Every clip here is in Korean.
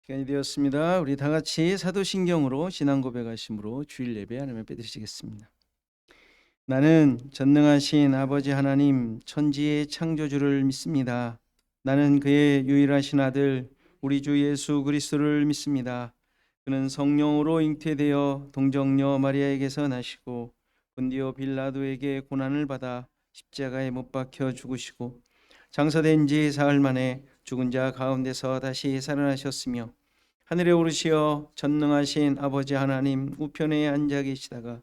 시간이 되었습니다. 우리 다 같이 사도신경으로 신앙 고백하심으로 주일 예배 하나님 앞에 드리겠습니다. 나는 전능하신 아버지 하나님 천지의 창조주를 믿습니다. 나는 그의 유일하신 아들 우리 주 예수 그리스도를 믿습니다. 그는 성령으로 잉태되어 동정녀 마리아에게서 나시고 본디오 빌라도에게 고난을 받아 십자가에 못 박혀 죽으시고 장사된 지 사흘 만에 죽은 자 가운데서 다시 살아나셨으며 하늘에 오르시어 전능하신 아버지 하나님 우편에 앉아 계시다가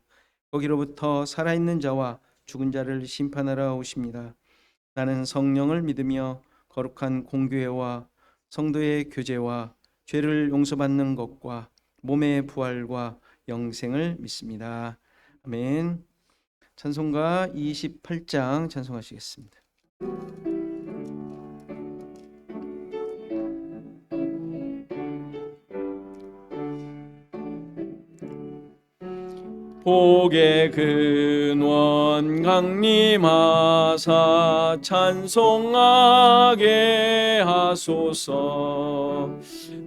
거기로부터 살아있는 자와 죽은 자를 심판하러 오십니다. 나는 성령을 믿으며 거룩한 공교회와 성도의 교제와 죄를 용서받는 것과 몸의 부활과 영생을 믿습니다. 아멘. 찬송가 28장 찬송하시겠습니다. 복의 근원 강림하사 찬송하게 하소서.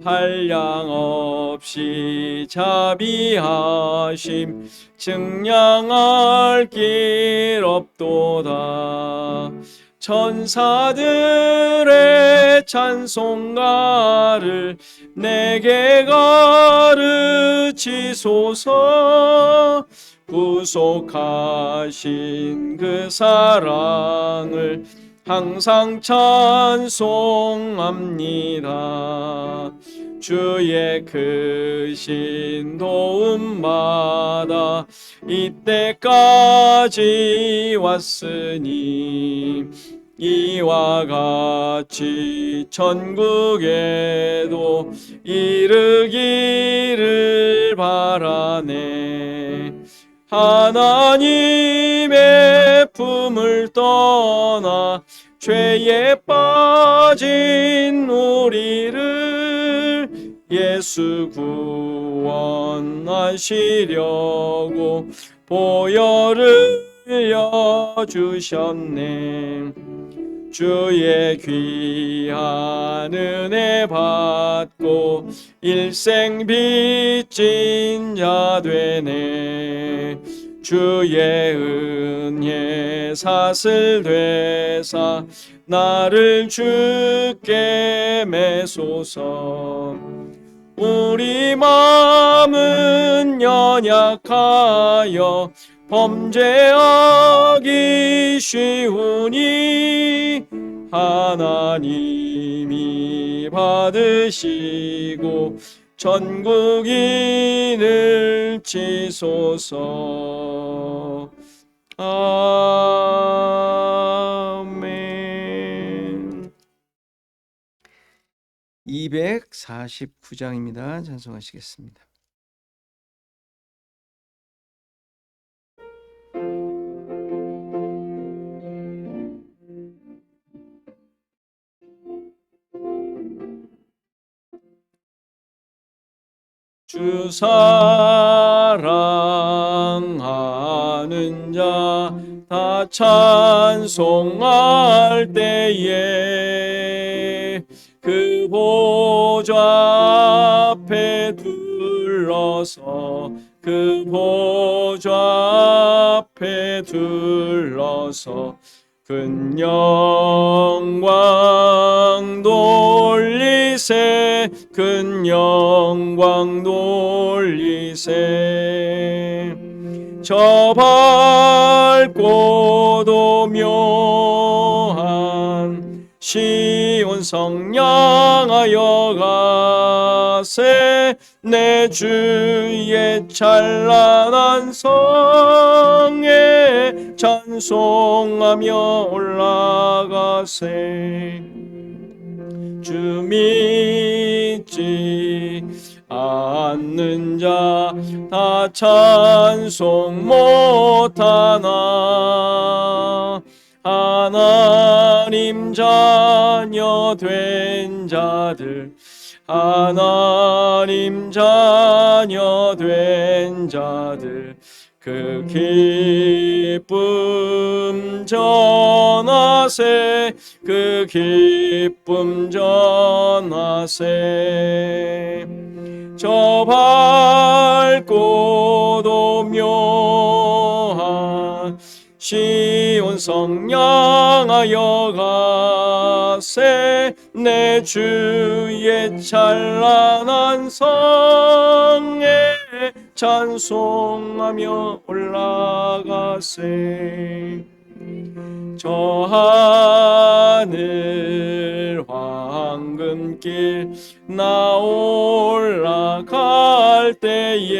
한량 없이 자비하심 증량할 길 없도다. 천사들의 찬송가를 내게 가르치소서. 구속하신 그 사랑을 항상 찬송합니다. 주의 크신 도움받아 이때까지 왔으니 이와 같이 천국에도 이르기를 바라네. 하나님의 품을 떠나 죄에 빠진 우리를 예수 구원하시려고 보혈을 흘려주셨네. 주의 귀한 은혜 받고 일생 빚진 자 되네. 주의 은혜 사슬 되사 나를 주께 매소서. 우리 마음은 연약하여 범죄하기 쉬우니 하나님이 받으시고 전국인을 치소서. 아멘. 249장입니다. 찬송하시겠습니다. 주 사랑하는 자 다 찬송할 때에 그 보좌 앞에 둘러서 그 보좌 앞에 둘러서 큰 영광 돌리세. 큰 영광 돌리세. 저 밝고도 묘한 시온 성 향하여 가세. 내 주의 찬란한 성에 찬송하며 올라가세. 주 믿지 않는 자 다 찬송 못하나. 하나님 자녀 된 자들 하나님 자녀 된 자들 그 기쁨 전하세 그 기쁨 전하세 저 밝고도 묘한 시온 성 향하여 가세 내 주의 찬란한 성에 찬송하며 올라가세 저 하늘 황금길 나 올라갈 때에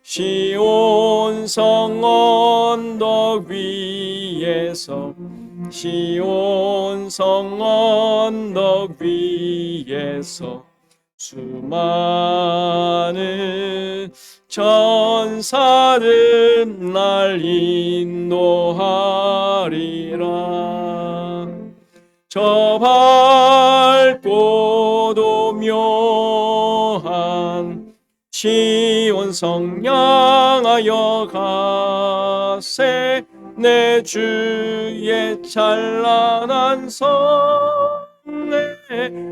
시온 성 언덕 위에서 시온 성 언덕 위에서 수많은 천사들 날 인도하리라 저 밝고도 묘한 시온 성 향하여 가세 내 주의 찬란한 성에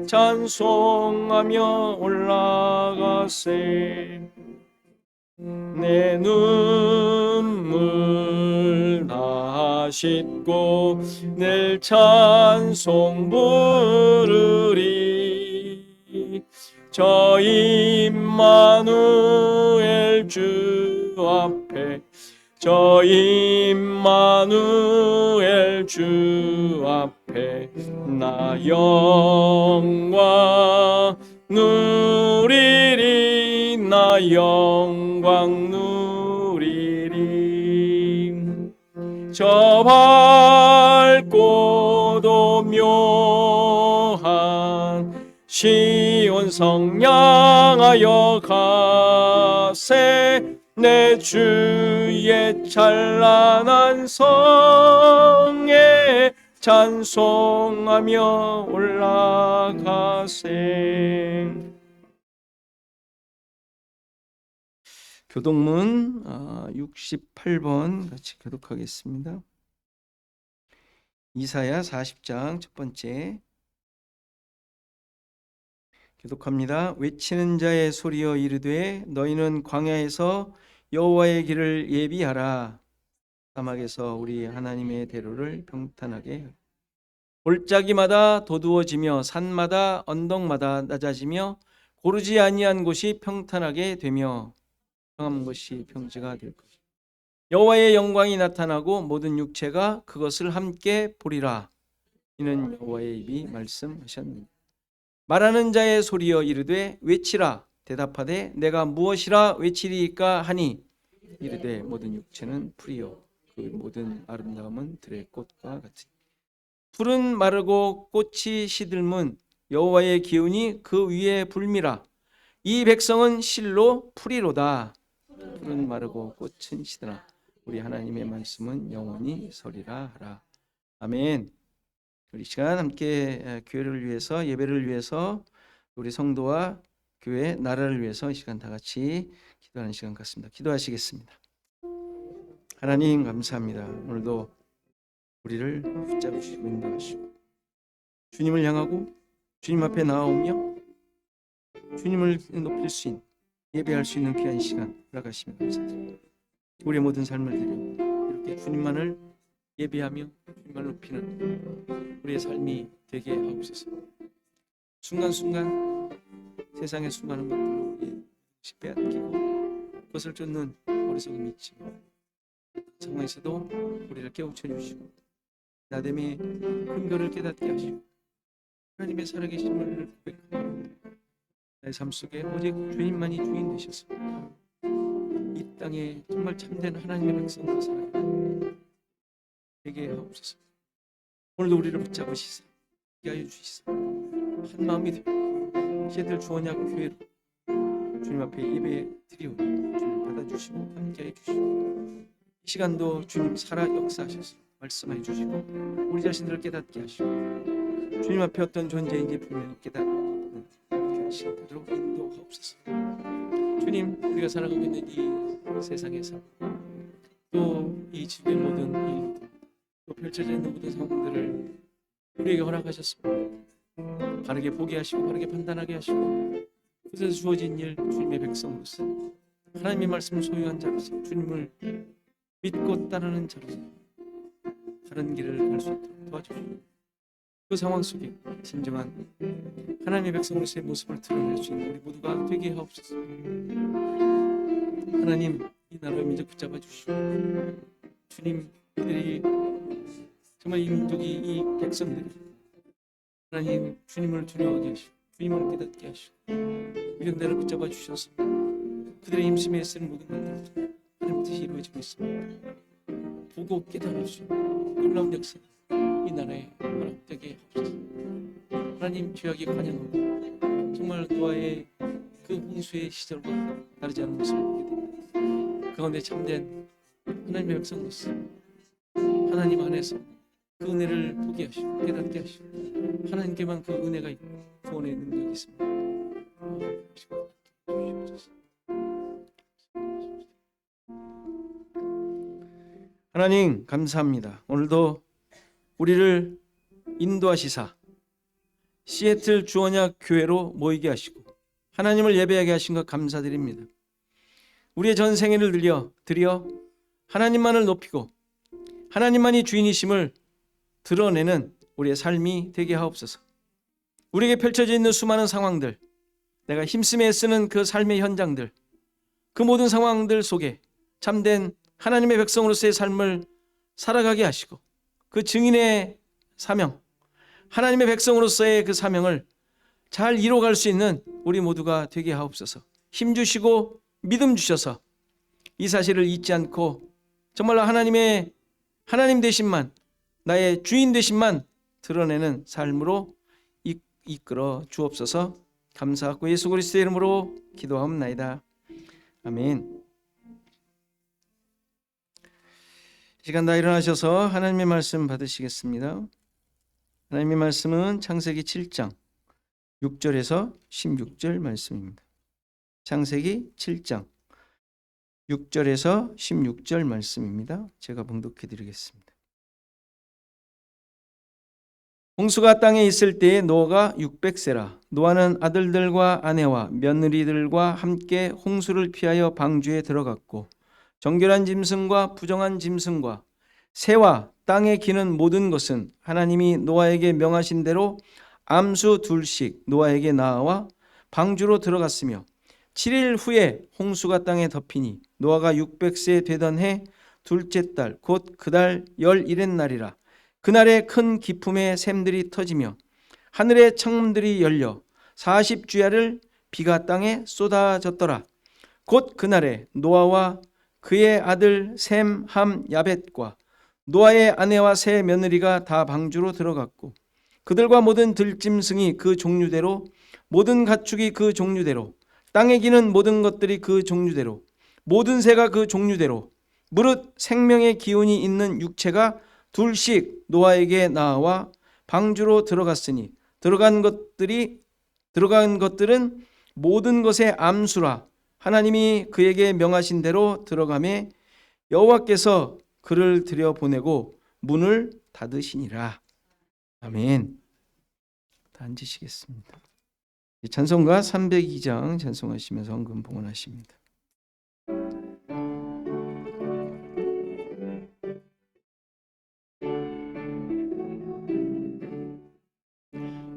찬송하며 올라가세 내 눈물 다 씻고 늘 찬송 부르리 저 임마누엘 주 앞에 저 임마누엘 주 앞에 나 영광 누리리 나 영광 누리리 저 밝고도 묘한 시온 성 향하여 가세 내 주의 찬란한 성에 찬송하며 올라가세 교독문 68번 같이 교독하겠습니다. 이사야 40장 첫 번째 교독합니다. 외치는 자의 소리여 이르되 너희는 광야에서 여호와의 길을 예비하라 사막에서 우리 하나님의 대로를 평탄하게 골짜기마다 도두어지며 산마다 언덕마다 낮아지며 고르지 아니한 곳이 평탄하게 되며 평한 곳이 평지가 될 것이다. 여호와의 영광이 나타나고 모든 육체가 그것을 함께 보리라. 이는 여호와의 입이 말씀하셨느니라. 말하는 자의 소리여 이르되 외치라. 대답하되 내가 무엇이라 외치리이까 하니 이르되 모든 육체는 풀이요 그 모든 아름다움은 들의 꽃과 같으니 풀은 마르고 꽃이 시들문 여호와의 기운이 그 위에 불미라. 이 백성은 실로 풀이로다. 풀은 마르고 꽃은 시드나 우리 하나님의 말씀은 영원히 서리라 하라. 아멘. 우리 시간 함께 교회를 위해서 예배를 위해서 우리 성도와 교회 나라를 위해서 이 시간 다 같이 기도하는 시간 같습니다. 기도하시겠습니다. 하나님 감사합니다. 오늘도 우리를 붙잡으시고 인도하시고 주님을 향하고 주님 앞에 나아오며 주님을 높일 수 있는 예배할 수 있는 귀한 시간 허락하시며 감사드립니다. 우리의 모든 삶을 드려 이렇게 주님만을 예배하며 주님만을 높이는 우리의 삶이 되게 하옵소서. 순간순간 세상의 수많은 것들로 우리 빼앗기고 그것을 쫓는 어리석음이 있지만 상황에서도 우리를 깨우쳐 주시고 나됨의 근거를 깨닫게 하시고 하나님의 살아계심을 고백하고 나의 삶 속에 오직 주님만이 주인 되셔서 이 땅에 정말 참된 하나님의 백성으로 살아가는 되게 하옵소서. 오늘도 우리를 붙잡으시사 하게 하여 주시사 한 마음이 되고 이제들 주원약 교회로 주님 앞에 예배 드리오니 주님 받아주시고 함께해 주시고 이 시간도 주님 살아 역사하셔서 말씀해 주시고 우리 자신들을 깨닫게 하시고 주님 앞에 어떤 존재인지 분명히 깨닫는 원하시는 대로 인도하옵소서. 주님, 우리가 살아가고 있는 이 세상에서 또 이 주변 모든 일들, 또 펼쳐져 있는 모든 상황들을 우리에게 허락하셨습니다. 바르게 보게 하시고 바르게 판단하게 하시고, 그래서 주어진 일, 주님의 백성으로서 하나님의 말씀을 소유한 자로서, 주님을 믿고 따르는 자로서 바른 길을 갈 수 있도록 도와주시고, 그 상황 속에 진정한 하나님의 백성으로서의 모습을 드러낼 수 있는 우리 모두가 되게 하옵소서. 하나님, 이 나라의 민족 붙잡아 주시고, 주님, 그들이 정말 이 민족이, 이 백성들이 하나님 주님을 두려워하게 하시고 주님을 깨닫게 하시고 이런 데를 붙잡아 주셔서 그들의 힘쓰며 쓰는 모든 것들도 하나님 뜻이 이루어지고 있습니다. 보고 깨달을 수 있는 놀라운 역사 이 나라에 허락되게 하옵소서. 하나님, 죄악이 관영하고 정말 노아의 그 홍수의 시절과 다르지 않은 모습을 보게 됩니다. 그 가운데 참된 하나님의 백성으로서 하나님 안에서 그 은혜를 보게 하시고 깨닫게 하시고, 하나님께만 그 은혜가 있고 구원의 능력이 있습니다. 하나님, 감사합니다. 오늘도 우리를 인도하시사 시애틀 주언약 교회로 모이게 하시고 하나님을 예배하게 하신 것 감사드립니다. 우리의 전생애를 드려 하나님만을 높이고 하나님만이 주인이심을 드러내는 우리의 삶이 되게 하옵소서. 우리에게 펼쳐져 있는 수많은 상황들, 내가 힘쓰며 애쓰는 그 삶의 현장들, 그 모든 상황들 속에 참된 하나님의 백성으로서의 삶을 살아가게 하시고, 그 증인의 사명, 하나님의 백성으로서의 그 사명을 잘 이뤄갈 수 있는 우리 모두가 되게 하옵소서. 힘 주시고 믿음 주셔서 이 사실을 잊지 않고 정말로 하나님 되신만, 나의 주인 되신만 드러내는 삶으로 이끌어 주옵소서. 감사하고 예수 그리스도의 이름으로 기도하옵나이다. 아멘. 시간 다 일어나셔서 하나님의 말씀 받으시겠습니다. 하나님의 말씀은 창세기 7장 6절에서 16절 말씀입니다. 창세기 7장 6절에서 16절 말씀입니다. 제가 봉독해 드리겠습니다. 홍수가 땅에 있을 때에 노아가 600세라. 노아는 아들들과 아내와 며느리들과 함께 홍수를 피하여 방주에 들어갔고, 정결한 짐승과 부정한 짐승과 새와 땅에 기는 모든 것은 하나님이 노아에게 명하신 대로 암수 둘씩 노아에게 낳아와 방주로 들어갔으며, 7일 후에 홍수가 땅에 덮이니 노아가 600세 되던 해 둘째 달 곧 그달 11의 날이라. 그날에 큰 기품의 샘들이 터지며 하늘의 창문들이 열려 40주야를 비가 땅에 쏟아졌더라. 곧 그날에 노아와 그의 아들 셈, 함, 야벳과 노아의 아내와 세 며느리가 다 방주로 들어갔고, 그들과 모든 들짐승이 그 종류대로, 모든 가축이 그 종류대로, 땅에 기는 모든 것들이 그 종류대로, 모든 새가 그 종류대로, 무릇 생명의 기운이 있는 육체가 둘씩 노아에게 나와 방주로 들어갔으니 들어간 것들은 모든 것의 암수라. 하나님이 그에게 명하신 대로 들어가매 여호와께서 그를 들여보내고 문을 닫으시니라. 아멘. 다 앉으시겠습니다. 찬송가 302장 찬송하시면서 헌금 봉헌하십니다.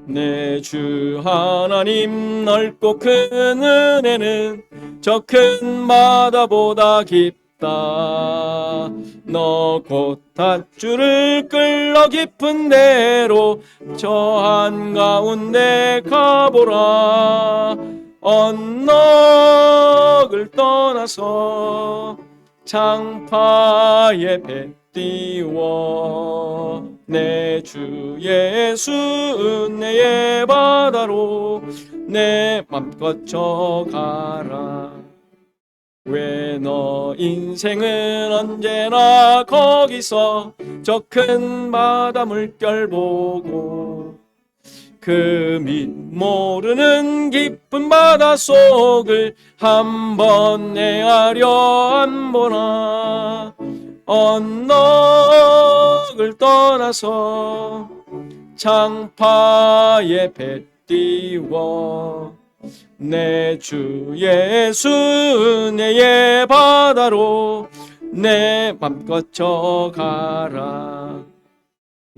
내 주 하나님 넓고 큰 은혜는 저 큰 바다보다 깊다. 너 곧 닷줄을 끌러 깊은 데로 저 한가운데 가보라. 언덕을 떠나서 장파에 배 띄워 내 주 예수 은혜의 바다로 내 맘껏 져가라. 왜 너 인생은 언제나 거기서 저 큰 바다 물결 보고 그 밑 모르는 깊은 바닷속을 한번 헤아려 안 보나. 언덕을 떠나서 창파에 배 띄워 내 주 예수 은혜의 바다로 내 맘껏 져가라.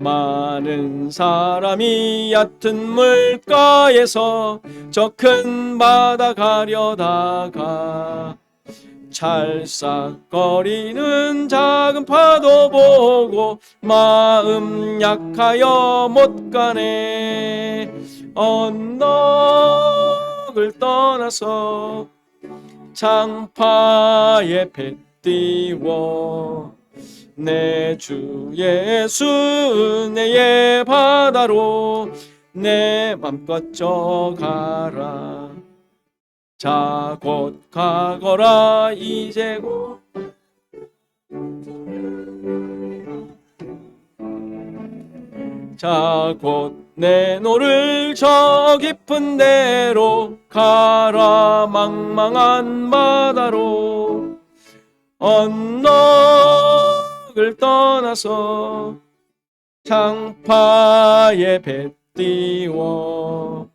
많은 사람이 얕은 물가에서 저 큰 바다 가려다가 찰싹거리는 작은 파도 보고 마음 약하여 못 가네. 언덕을 떠나서 창파에 배 띄워 내 주 예수 은혜의 바다로 내 맘껏 져가라. 자 곧 가거라 이제 곧. 자 곧 내노를 저 깊은 데로 가라. 망망한 바다로 언덕을 떠나서 창파에 배 띄워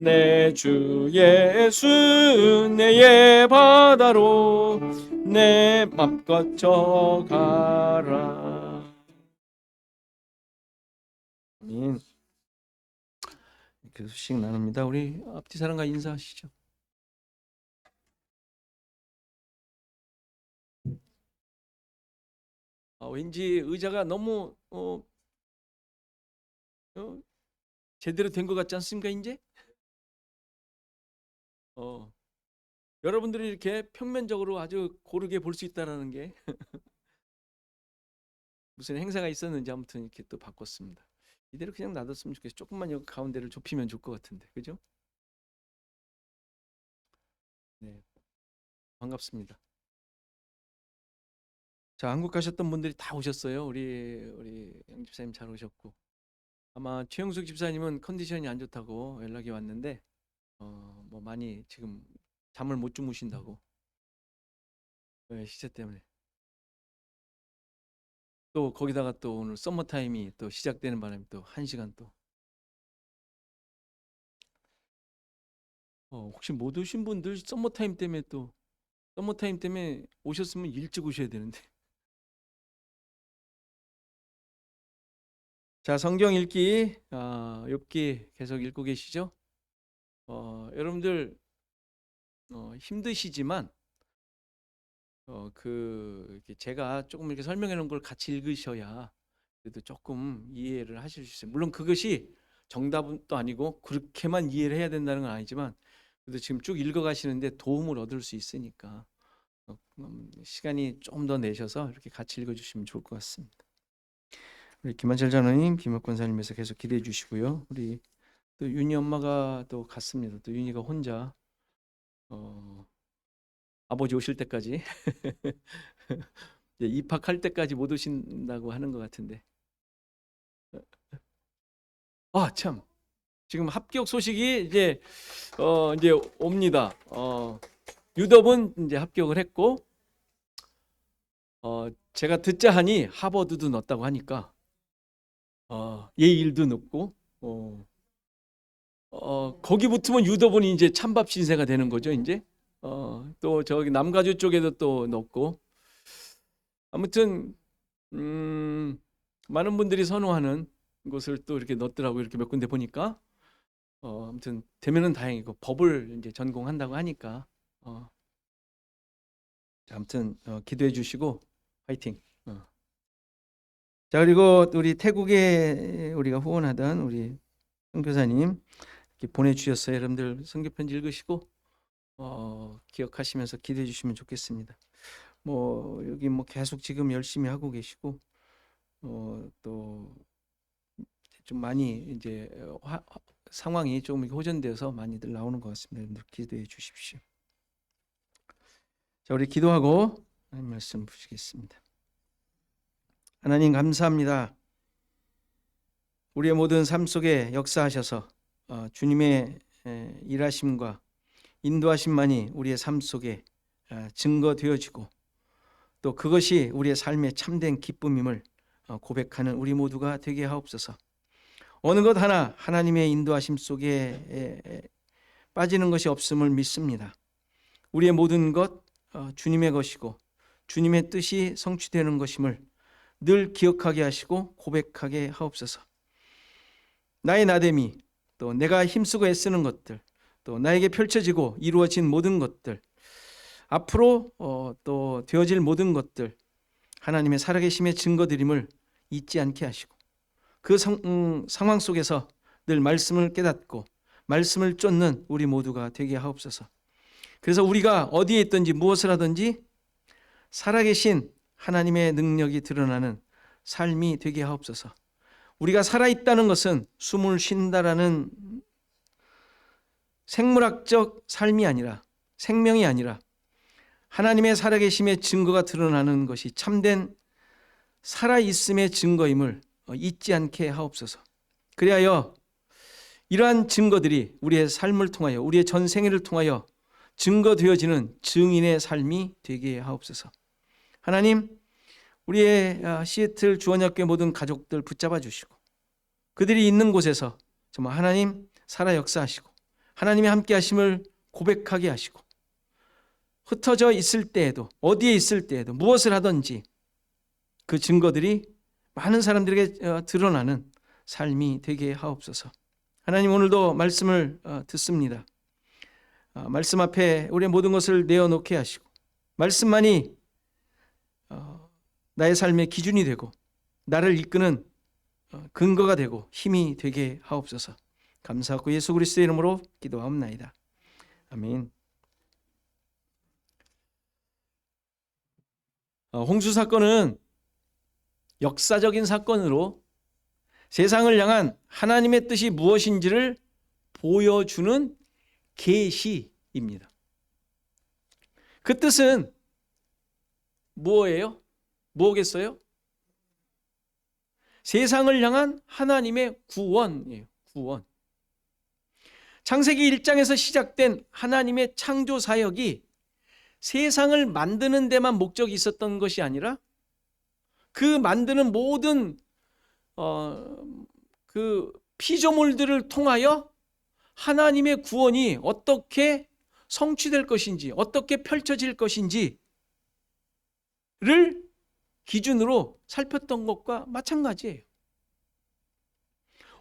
내 주 예수 은혜의 바다로 내 맘껏 져가라. 아멘. 이렇게 소식 나눕니다. 우리 앞뒤 사람과 인사하시죠. 왠지 의자가 너무 제대로 된 것 같지 않습니까? 이제 여러분들이 이렇게 평면적으로 아주 고르게 볼 수 있다는 게 무슨 행사가 있었는지 아무튼 이렇게 또 바꿨습니다. 이대로 그냥 놔뒀으면 좋겠어요. 조금만 여기 가운데를 좁히면 좋을 것 같은데, 그죠? 네, 반갑습니다. 자, 한국 가셨던 분들이 다 오셨어요. 우리 양 집사님 잘 오셨고, 아마 최영숙 집사님은 컨디션이 안 좋다고 연락이 왔는데 뭐 많이 지금 잠을 못 주무신다고. 네, 시세 때문에. 또 거기다가 또 오늘 썸머 타임이 또 시작되는 바람에 또 1시간 또 혹시 못 오신 분들 썸머 타임 때문에 오셨으면 일찍 오셔야 되는데. 자, 성경 읽기 욥기 계속 읽고 계시죠? 여러분들 힘드시지만 이렇게 제가 조금 이렇게 설명해 놓은 걸 같이 읽으셔야 그래도 조금 이해를 하실 수 있어요. 물론 그것이 정답은 또 아니고 그렇게만 이해를 해야 된다는 건 아니지만 그래도 지금 쭉 읽어 가시는데 도움을 얻을 수 있으니까 시간이 좀 더 내셔서 이렇게 같이 읽어 주시면 좋을 것 같습니다. 우리 김한철 장로님, 김학 권사님에서 계속 기대해 주시고요. 우리 또 윤희 엄마가 또 갔습니다. 또 윤희가 혼자 아버지 오실 때까지 입학할 때까지 못 오신다고 하는 것 같은데. 참, 지금 합격 소식이 이제 옵니다. 유덥은 이제 합격을 했고 제가 듣자 하니 하버드도 넣었다고 하니까 예일도 넣고 거기 붙으면 유덥은 이제 찬밥 신세가 되는 거죠. 이제 또 저기 남가주 쪽에도 또 넣고 아무튼 많은 분들이 선호하는 곳을 또 이렇게 넣었더라고요. 이렇게 몇 군데 보니까 아무튼 되면은 다행이고 법을 이제 전공한다고 하니까 아무튼 기도해 주시고 화이팅. 자, 그리고 우리 태국에 우리가 후원하던 우리 선교사님 이렇게 보내주셨어요. 여러분들 선교편지 읽으시고 기억하시면서 기도해 주시면 좋겠습니다. 뭐 여기 뭐 계속 지금 열심히 하고 계시고 또 좀 많이 이제 상황이 조금 호전되어서 많이들 나오는 것 같습니다. 여러분들 기도해 주십시오. 자, 우리 기도하고 하나님 말씀 보시겠습니다. 하나님 감사합니다. 우리의 모든 삶 속에 역사하셔서 주님의 일하심과 인도하심만이 우리의 삶 속에 증거되어지고 또 그것이 우리의 삶의 참된 기쁨임을 고백하는 우리 모두가 되게 하옵소서. 어느 것 하나 하나님의 인도하심 속에 빠지는 것이 없음을 믿습니다. 우리의 모든 것 주님의 것이고 주님의 뜻이 성취되는 것임을 늘 기억하게 하시고 고백하게 하옵소서. 나의 나됨이, 또 내가 힘쓰고 애쓰는 것들, 또 나에게 펼쳐지고 이루어진 모든 것들, 앞으로 또 되어질 모든 것들, 하나님의 살아계심의 증거드림을 잊지 않게 하시고 그 상황 속에서 늘 말씀을 깨닫고 말씀을 쫓는 우리 모두가 되게 하옵소서. 그래서 우리가 어디에 있든지 무엇을 하든지 살아계신 하나님의 능력이 드러나는 삶이 되게 하옵소서. 우리가 살아있다는 것은 숨을 쉰다라는 생물학적 삶이 아니라, 생명이 아니라 하나님의 살아계심의 증거가 드러나는 것이 참된 살아있음의 증거임을 잊지 않게 하옵소서. 그리하여 이러한 증거들이 우리의 삶을 통하여, 우리의 전생애를 통하여 증거되어지는 증인의 삶이 되게 하옵소서. 하나님, 우리의 시애틀 주원학교의 모든 가족들 붙잡아 주시고 그들이 있는 곳에서 정말 하나님 살아 역사하시고 하나님의 함께 하심을 고백하게 하시고 흩어져 있을 때에도, 어디에 있을 때에도, 무엇을 하든지 그 증거들이 많은 사람들에게 드러나는 삶이 되게 하옵소서. 하나님, 오늘도 말씀을 듣습니다. 말씀 앞에 우리의 모든 것을 내어놓게 하시고 말씀만이 나의 삶의 기준이 되고 나를 이끄는 근거가 되고 힘이 되게 하옵소서. 감사하고 예수 그리스도의 이름으로 기도하옵나이다. 아멘. 홍수 사건은 역사적인 사건으로 세상을 향한 하나님의 뜻이 무엇인지를 보여주는 계시입니다. 그 뜻은 뭐예요? 뭐겠어요? 세상을 향한 하나님의 구원이에요. 구원. 창세기 1장에서 시작된 하나님의 창조 사역이 세상을 만드는 데만 목적이 있었던 것이 아니라 그 만드는 모든 그 피조물들을 통하여 하나님의 구원이 어떻게 성취될 것인지, 어떻게 펼쳐질 것인지를 기준으로 살폈던 것과 마찬가지예요.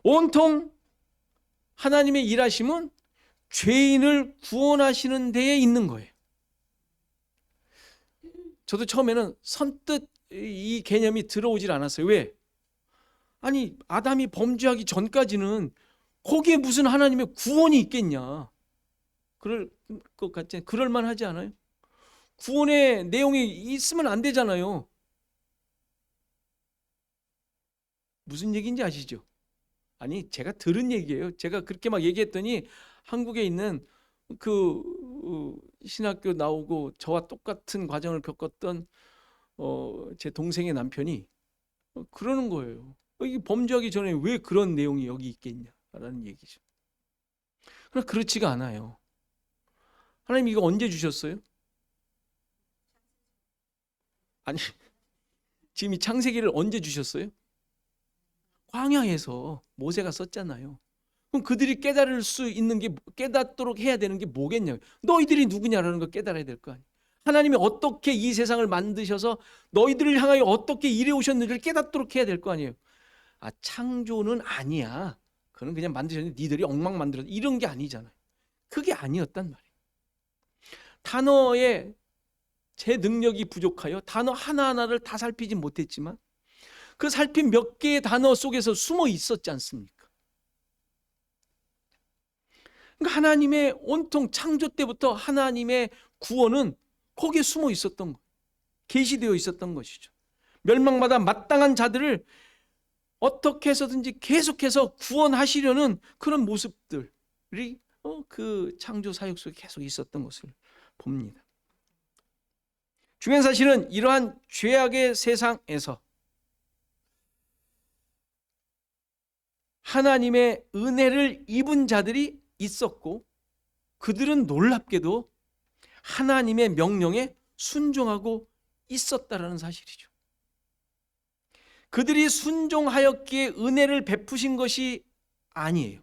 온통 하나님의 일하심은 죄인을 구원하시는 데에 있는 거예요. 저도 처음에는 선뜻 이 개념이 들어오질 않았어요. 왜? 아니, 아담이 범죄하기 전까지는 거기에 무슨 하나님의 구원이 있겠냐. 그럴 것 같지? 그럴 만하지 않아요? 구원의 내용이 있으면 안 되잖아요. 무슨 얘기인지 아시죠? 아니, 제가 들은 얘기예요. 제가 그렇게 막 얘기했더니 한국에 있는 그 신학교 나오고 저와 똑같은 과정을 겪었던 제 동생의 남편이 그러는 거예요. 이 범죄하기 전에 왜 그런 내용이 여기 있겠냐라는 얘기죠. 그러나 그렇지가 않아요. 하나님 이거 언제 주셨어요? 아니, 지금 이 창세기를 언제 주셨어요? 광야에서 모세가 썼잖아요. 그럼 그들이 깨달을 수 있는 게, 깨닫도록 해야 되는 게 뭐겠냐고요. 너희들이 누구냐라는 걸 깨달아야 될 거 아니에요. 하나님이 어떻게 이 세상을 만드셔서 너희들을 향하여 어떻게 일해 오셨는지를 깨닫도록 해야 될 거 아니에요. 아, 창조는 아니야. 그건 그냥 만드셨는데 니들이 엉망 만들었어. 이런 게 아니잖아요. 그게 아니었단 말이에요. 단어에 제 능력이 부족하여 단어 하나하나를 다 살피지 못했지만 그 살핀 몇 개의 단어 속에서 숨어 있었지 않습니까? 그러니까 하나님의 온통 창조 때부터 하나님의 구원은 거기에 숨어 있었던 것, 계시되어 있었던 것이죠. 멸망마다 마땅한 자들을 어떻게 해서든지 계속해서 구원하시려는 그런 모습들이 그 창조 사역 속에 계속 있었던 것을 봅니다. 중요한 사실은 이러한 죄악의 세상에서 하나님의 은혜를 입은 자들이 있었고, 그들은 놀랍게도 하나님의 명령에 순종하고 있었다라는 사실이죠. 그들이 순종하였기에 은혜를 베푸신 것이 아니에요.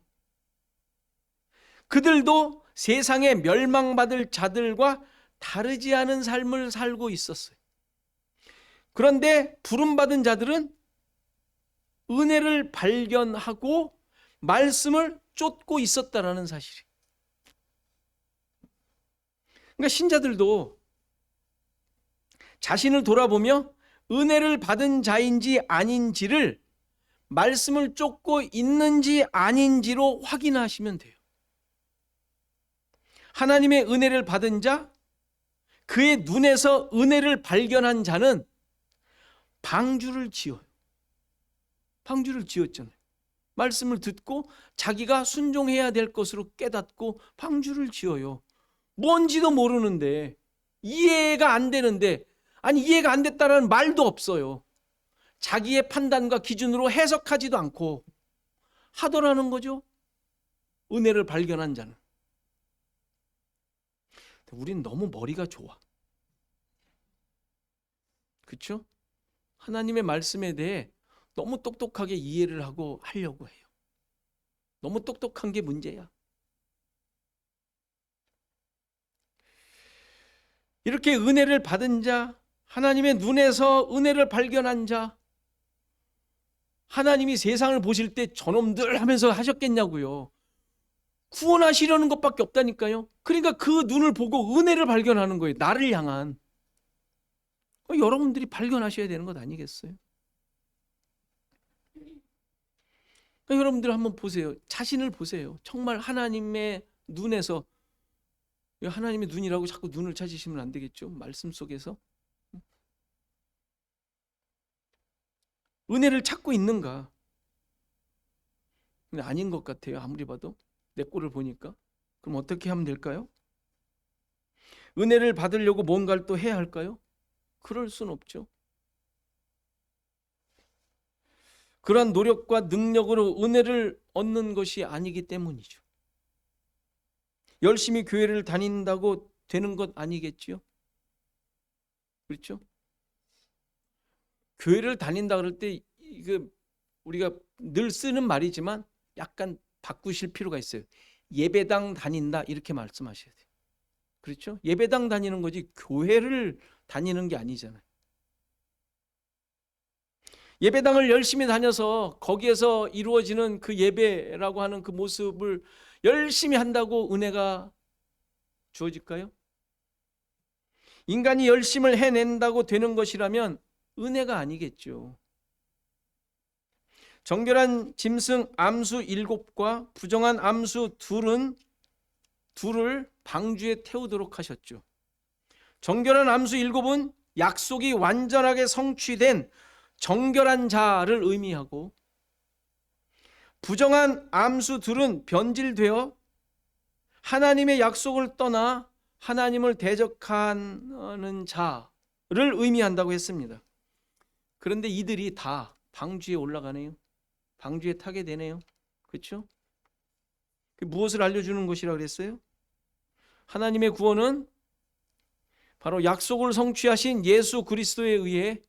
그들도 세상에 멸망받을 자들과 다르지 않은 삶을 살고 있었어요. 그런데 부름받은 자들은 은혜를 발견하고 말씀을 쫓고 있었다라는 사실이에요. 그러니까 신자들도 자신을 돌아보며 은혜를 받은 자인지 아닌지를 말씀을 쫓고 있는지 아닌지로 확인하시면 돼요. 하나님의 은혜를 받은 자, 그의 눈에서 은혜를 발견한 자는 방주를 지어요. 방주를 지었잖아요. 말씀을 듣고 자기가 순종해야 될 것으로 깨닫고 방주를 지어요. 뭔지도 모르는데, 이해가 안 되는데, 아니 이해가 안 됐다는 말도 없어요. 자기의 판단과 기준으로 해석하지도 않고 하더라는 거죠. 은혜를 발견한 자는. 우린 너무 머리가 좋아. 그렇죠? 하나님의 말씀에 대해 너무 똑똑하게 이해를 하고 하려고 해요. 너무 똑똑한 게 문제야. 이렇게 은혜를 받은 자, 하나님의 눈에서 은혜를 발견한 자, 하나님이 세상을 보실 때 저놈들 하면서 하셨겠냐고요. 구원하시려는 것밖에 없다니까요. 그러니까 그 눈을 보고 은혜를 발견하는 거예요. 나를 향한. 여러분들이 발견하셔야 되는 것 아니겠어요? 그러니까 여러분들 한번 보세요. 자신을 보세요. 정말 하나님의 눈에서, 하나님의 눈이라고 자꾸 눈을 찾으시면 안 되겠죠. 말씀 속에서 은혜를 찾고 있는가? 근데 아닌 것 같아요. 아무리 봐도 내 꼴을 보니까. 그럼 어떻게 하면 될까요? 은혜를 받으려고 뭔가를 또 해야 할까요? 그럴 순 없죠. 그러한 노력과 능력으로 은혜를 얻는 것이 아니기 때문이죠. 열심히 교회를 다닌다고 되는 것 아니겠지요? 그렇죠? 교회를 다닌다 그럴 때 이거 우리가 늘 쓰는 말이지만 약간 바꾸실 필요가 있어요. 예배당 다닌다 이렇게 말씀하셔야 돼요. 그렇죠? 예배당 다니는 거지 교회를 다니는 게 아니잖아요. 예배당을 열심히 다녀서 거기에서 이루어지는 그 예배라고 하는 그 모습을 열심히 한다고 은혜가 주어질까요? 인간이 열심을 해낸다고 되는 것이라면 은혜가 아니겠죠. 정결한 짐승 암수 7과 부정한 암수 둘을 방주에 태우도록 하셨죠. 정결한 암수 7은 약속이 완전하게 성취된 정결한 자를 의미하고, 부정한 암수 둘은 변질되어 하나님의 약속을 떠나 하나님을 대적하는 자를 의미한다고 했습니다. 그런데 이들이 다 방주에 올라가네요. 방주에 타게 되네요. 그렇죠? 무엇을 알려주는 것이라고 그랬어요? 하나님의 구원은 바로 약속을 성취하신 예수 그리스도에 의해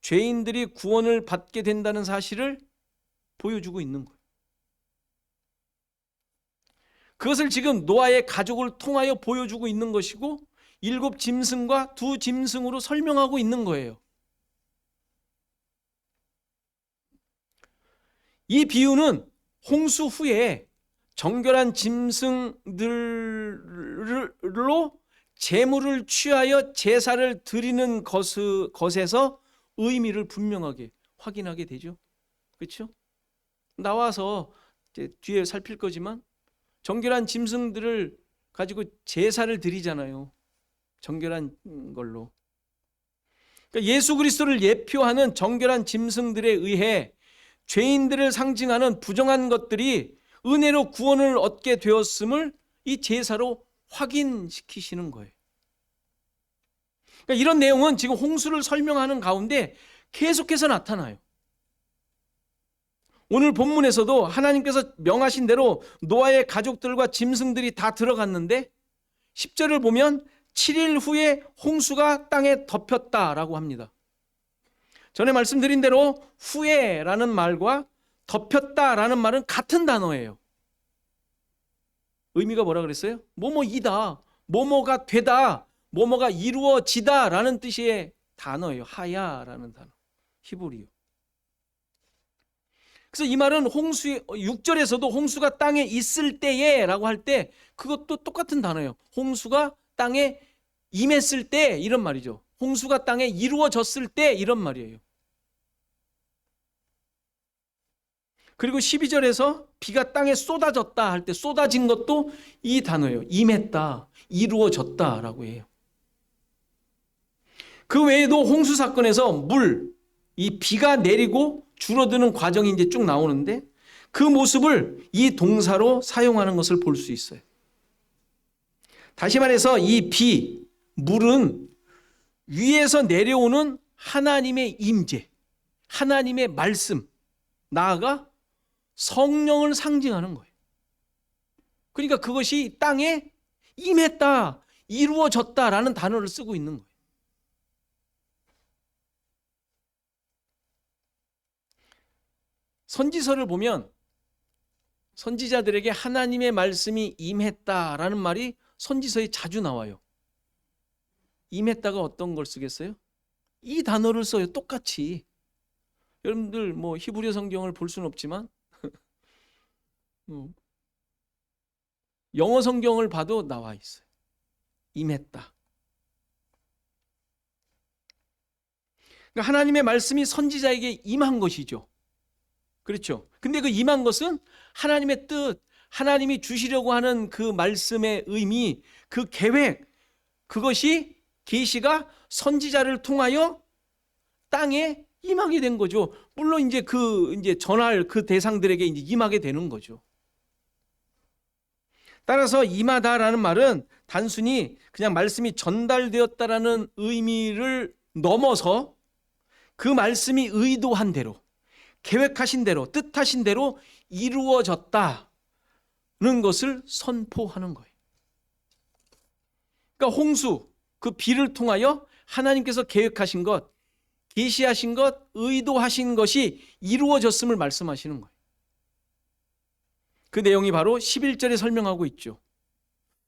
죄인들이 구원을 받게 된다는 사실을 보여주고 있는 거예요. 그것을 지금 노아의 가족을 통하여 보여주고 있는 것이고 7 짐승과 2 짐승으로 설명하고 있는 거예요. 이 비유는 홍수 후에 정결한 짐승들로 제물을 취하여 제사를 드리는 것에서 의미를 분명하게 확인하게 되죠. 그렇죠? 나와서 이제 뒤에 살필 거지만 정결한 짐승들을 가지고 제사를 드리잖아요. 정결한 걸로. 그러니까 예수 그리스도를 예표하는 정결한 짐승들에 의해 죄인들을 상징하는 부정한 것들이 은혜로 구원을 얻게 되었음을 이 제사로 확인시키시는 거예요. 그러니까 이런 내용은 지금 홍수를 설명하는 가운데 계속해서 나타나요. 오늘 본문에서도 하나님께서 명하신 대로 노아의 가족들과 짐승들이 다 들어갔는데 10절을 보면 7일 후에 홍수가 땅에 덮였다라고 합니다. 전에 말씀드린 대로 후에라는 말과 덮였다라는 말은 같은 단어예요. 의미가 뭐라 그랬어요? 뭐뭐이다, 뭐뭐가 되다, 뭐뭐가 이루어지다 라는 뜻의 단어예요. 하야라는 단어, 히브리어. 그래서 이 말은 6절에서도 홍수가 땅에 있을 때에 라고 할 때 그것도 똑같은 단어예요. 홍수가 땅에 임했을 때 이런 말이죠. 홍수가 땅에 이루어졌을 때 이런 말이에요. 그리고 12절에서 비가 땅에 쏟아졌다 할 때 쏟아진 것도 이 단어예요. 임했다, 이루어졌다 라고 해요. 그 외에도 홍수 사건에서 이 비가 내리고 줄어드는 과정이 이제 쭉 나오는데 그 모습을 이 동사로 사용하는 것을 볼 수 있어요. 다시 말해서 이 물은 위에서 내려오는 하나님의 임재, 하나님의 말씀, 나아가 성령을 상징하는 거예요. 그러니까 그것이 땅에 임했다, 이루어졌다라는 단어를 쓰고 있는 거예요. 선지서를 보면 선지자들에게 하나님의 말씀이 임했다라는 말이 선지서에 자주 나와요. 임했다가 어떤 걸 쓰겠어요? 이 단어를 써요. 똑같이. 여러분들 뭐 히브리어 성경을 볼 수는 없지만 영어 성경을 봐도 나와 있어요. 임했다. 그러니까 하나님의 말씀이 선지자에게 임한 것이죠. 그렇죠. 근데 그 임한 것은 하나님의 뜻, 하나님이 주시려고 하는 그 말씀의 의미, 그 계획, 그것이 계시가 선지자를 통하여 땅에 임하게 된 거죠. 물론 이제 전할 그 대상들에게 이제 임하게 되는 거죠. 따라서 임하다라는 말은 단순히 그냥 말씀이 전달되었다라는 의미를 넘어서 그 말씀이 의도한 대로, 계획하신 대로, 뜻하신 대로 이루어졌다는 것을 선포하는 거예요. 그러니까 홍수, 그 비를 통하여 하나님께서 계획하신 것, 계시하신 것, 의도하신 것이 이루어졌음을 말씀하시는 거예요. 그 내용이 바로 11절에 설명하고 있죠.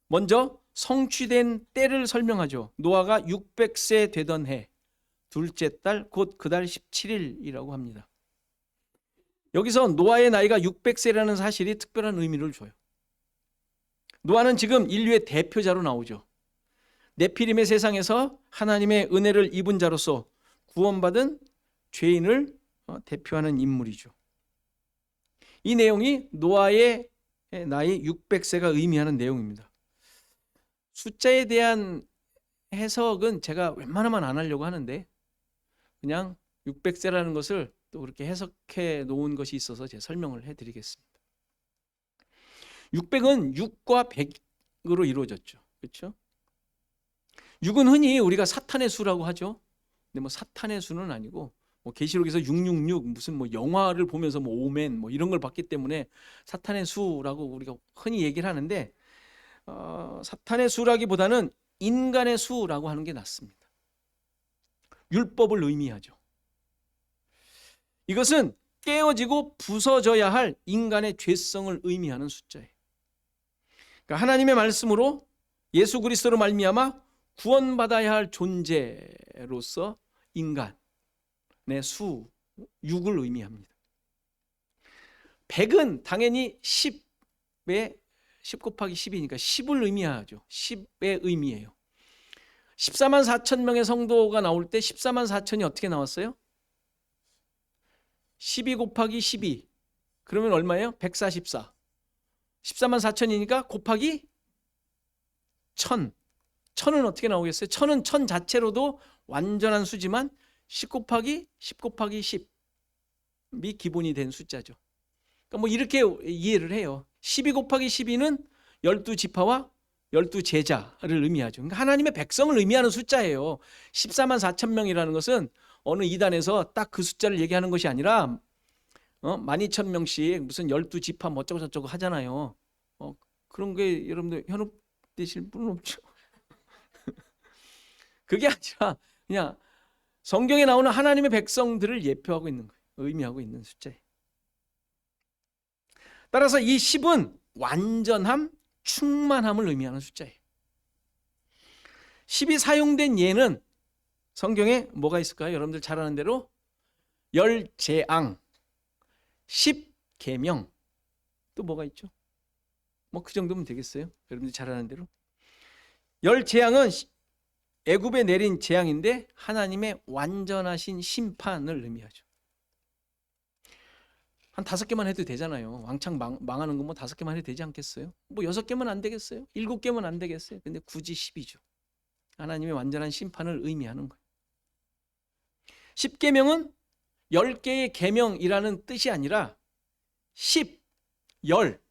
먼저 성취된 때를 설명하죠. 노아가 600세 되던 해, 둘째 달, 곧 그달 17일이라고 합니다. 여기서 노아의 나이가 600세라는 사실이 특별한 의미를 줘요. 노아는 지금 인류의 대표자로 나오죠. 네피림의 세상에서 하나님의 은혜를 입은 자로서 구원받은 죄인을 대표하는 인물이죠. 이 내용이 노아의 나이 600세가 의미하는 내용입니다. 숫자에 대한 해석은 제가 웬만하면 안 하려고 하는데 그냥 600세라는 것을 또 그렇게 해석해 놓은 것이 있어서 제가 설명을 해드리겠습니다. 600은 6과 100으로 이루어졌죠. 그렇죠? 6은 흔히 우리가 사탄의 수라고 하죠. 근데 뭐 사탄의 수는 아니고 뭐 계시록에서 666 무슨 뭐 영화를 보면서 뭐 오멘 뭐 이런 걸 봤기 때문에 사탄의 수라고 우리가 흔히 얘기를 하는데 사탄의 수라기보다는 인간의 수라고 하는 게 낫습니다. 율법을 의미하죠. 이것은 깨어지고 부서져야 할 인간의 죄성을 의미하는 숫자예요. 그러니까 하나님의 말씀으로 예수 그리스도로 말미암아 구원받아야 할 존재로서 인간의 수 6을 의미합니다. 100은 당연히 10의 10 곱하기 10이니까 10을 의미하죠. 10의 의미예요. 14만 4천 명의 성도가 나올 때 14만 4천이 어떻게 나왔어요? 12 곱하기 12 그러면 얼마예요? 144. 14만 4천이니까 곱하기 1000. 1000은 어떻게 나오겠어요? 1000은 1000 자체로도 완전한 수지만 10 곱하기 10이 기본이 된 숫자죠. 그러니까 뭐 이렇게 이해를 해요. 12 곱하기 12는 12지파와 12제자를 의미하죠. 그러니까 하나님의 백성을 의미하는 숫자예요. 14만 4천 명이라는 것은 어느 이단에서 딱 그 숫자를 얘기하는 것이 아니라 12,000명씩 무슨 12지파 뭐 어쩌고 저쩌고 하잖아요. 그런 게 여러분들 현혹되실 분은 없죠. 그게 아니라 그냥 성경에 나오는 하나님의 백성들을 예표하고 있는 거예요. 의미하고 있는 숫자예요. 따라서 이 10은 완전함, 충만함을 의미하는 숫자예요. 10이 사용된 예는 성경에 뭐가 있을까요? 여러분들 잘 아는 대로 열재앙, 10계명, 또 뭐가 있죠? 뭐 그 정도면 되겠어요? 여러분들 잘 아는 대로. 열재앙은 애굽에 내린 재앙인데 하나님의 완전하신 심판을 의미하죠. 한 5개만 해도 되잖아요. 왕창 망하는 거 뭐 5개만 해도 되지 않겠어요? 뭐 6개면 안 되겠어요? 7개면 안 되겠어요? 근데 굳이 10이죠. 하나님의 완전한 심판을 의미하는 거예요. 10계명은 10개의 계명이라는 뜻이 아니라 10, 열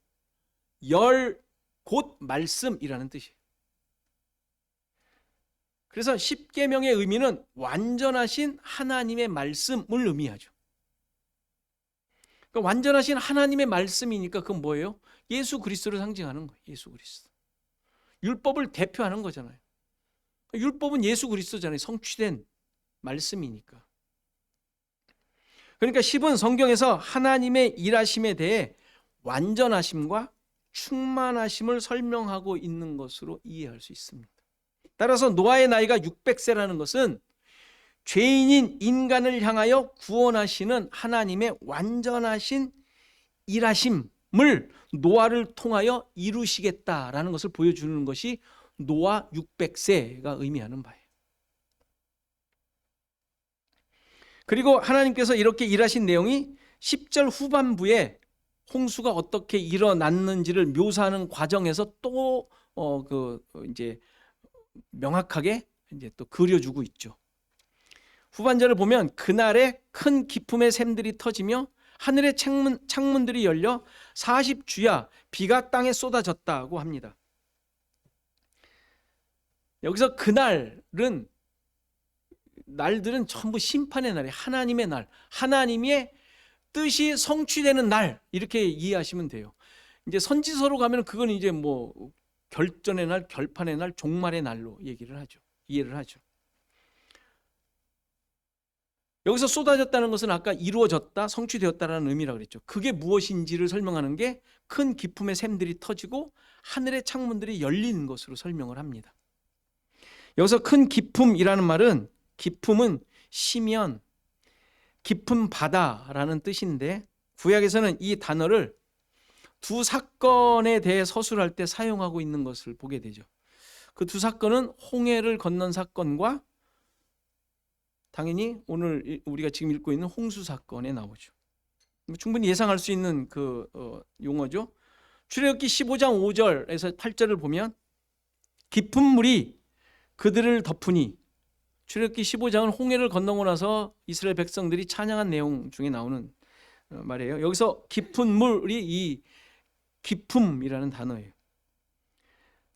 곧 말씀이라는 뜻이에요. 그래서 10계명의 의미는 완전하신 하나님의 말씀을 의미하죠. 그러니까 완전하신 하나님의 말씀이니까 그건 뭐예요? 예수 그리스도를 상징하는 거예요. 예수 그리스도. 율법을 대표하는 거잖아요. 율법은 예수 그리스도잖아요. 성취된 말씀이니까. 그러니까 10은 성경에서 하나님의 일하심에 대해 완전하심과 충만하심을 설명하고 있는 것으로 이해할 수 있습니다. 따라서 노아의 나이가 600세라는 것은 죄인인 인간을 향하여 구원하시는 하나님의 완전하신 일하심을 노아를 통하여 이루시겠다라는 것을 보여주는 것이 노아 600세가 의미하는 바예요. 그리고 하나님께서 이렇게 일하신 내용이 10절 후반부에 홍수가 어떻게 일어났는지를 묘사하는 과정에서 또 이제 명확하게 이제 또 그려주고 있죠. 후반절을 보면 그날에 큰 기품의 샘들이 터지며 하늘의 창문들이 열려 40주야 비가 땅에 쏟아졌다고 합니다. 여기서 날들은 전부 심판의 날이에요. 하나님의 날, 하나님의 뜻이 성취되는 날, 이렇게 이해하시면 돼요. 이제 선지서로 가면 그건 이제 뭐 결전의 날, 결판의 날, 종말의 날로 이해를 하죠. 여기서 쏟아졌다는 것은 아까 이루어졌다, 성취되었다라는 의미라고 그랬죠. 그게 무엇인지를 설명하는 게 큰 기품의 샘들이 터지고 하늘의 창문들이 열리는 것으로 설명을 합니다. 여기서 큰 기품이라는 말은, 기품은 시면, 깊은 바다라는 뜻인데 구약에서는 이 단어를 두 사건에 대해 서술할 때 사용하고 있는 것을 보게 되죠. 그 두 사건은 홍해를 건넌 사건과 당연히 오늘 우리가 지금 읽고 있는 홍수 사건에 나오죠. 충분히 예상할 수 있는 용어죠. 출애굽기 15장 5절에서 8절을 보면 깊은 물이 그들을 덮으니, 출애굽기 15장은 홍해를 건너고 나서 이스라엘 백성들이 찬양한 내용 중에 나오는 말이에요. 여기서 깊은 물이 이 깊음이라는 단어예요.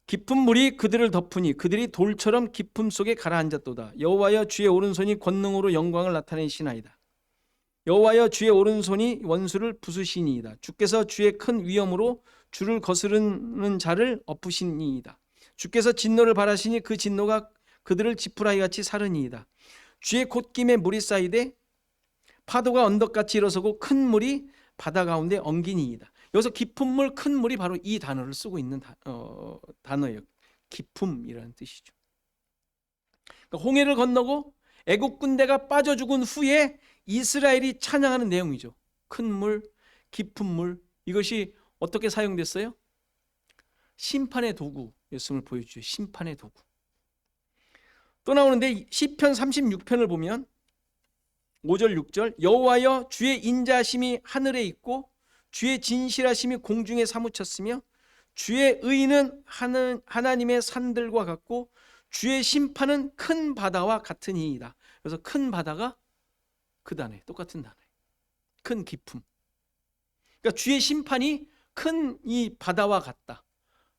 깊은 물이 그들을 덮으니 그들이 돌처럼 깊음 속에 가라앉았도다. 여호와여 주의 오른손이 권능으로 영광을 나타내시나이다. 여호와여 주의 오른손이 원수를 부수시니이다. 주께서 주의 큰 위엄으로 주를 거스르는 자를 엎으시니이다. 주께서 진노를 발하시니 그 진노가 그들을 지푸라기 같이 사르니이다. 주의 콧김에 물이 쌓이되 파도가 언덕같이 일어서고 큰 물이 바다 가운데 엉기니이다. 여기서 깊은 물, 큰 물이 바로 이 단어를 쓰고 있는 단어예요. 깊음이라는 뜻이죠. 그러니까 홍해를 건너고 애국 군대가 빠져 죽은 후에 이스라엘이 찬양하는 내용이죠. 큰 물, 깊은 물, 이것이 어떻게 사용됐어요? 심판의 도구였음을 보여주죠. 심판의 도구. 또 나오는데 시편 36편을 보면 5절 6절 여호와여 주의 인자하심이 하늘에 있고 주의 진실하심이 공중에 사무쳤으며 주의 의는 하나님의 산들과 같고 주의 심판은 큰 바다와 같으니이다. 그래서 큰 바다가 그 단어에 똑같은 단어예요. 큰 깊음. 그러니까 주의 심판이 큰 이 바다와 같다.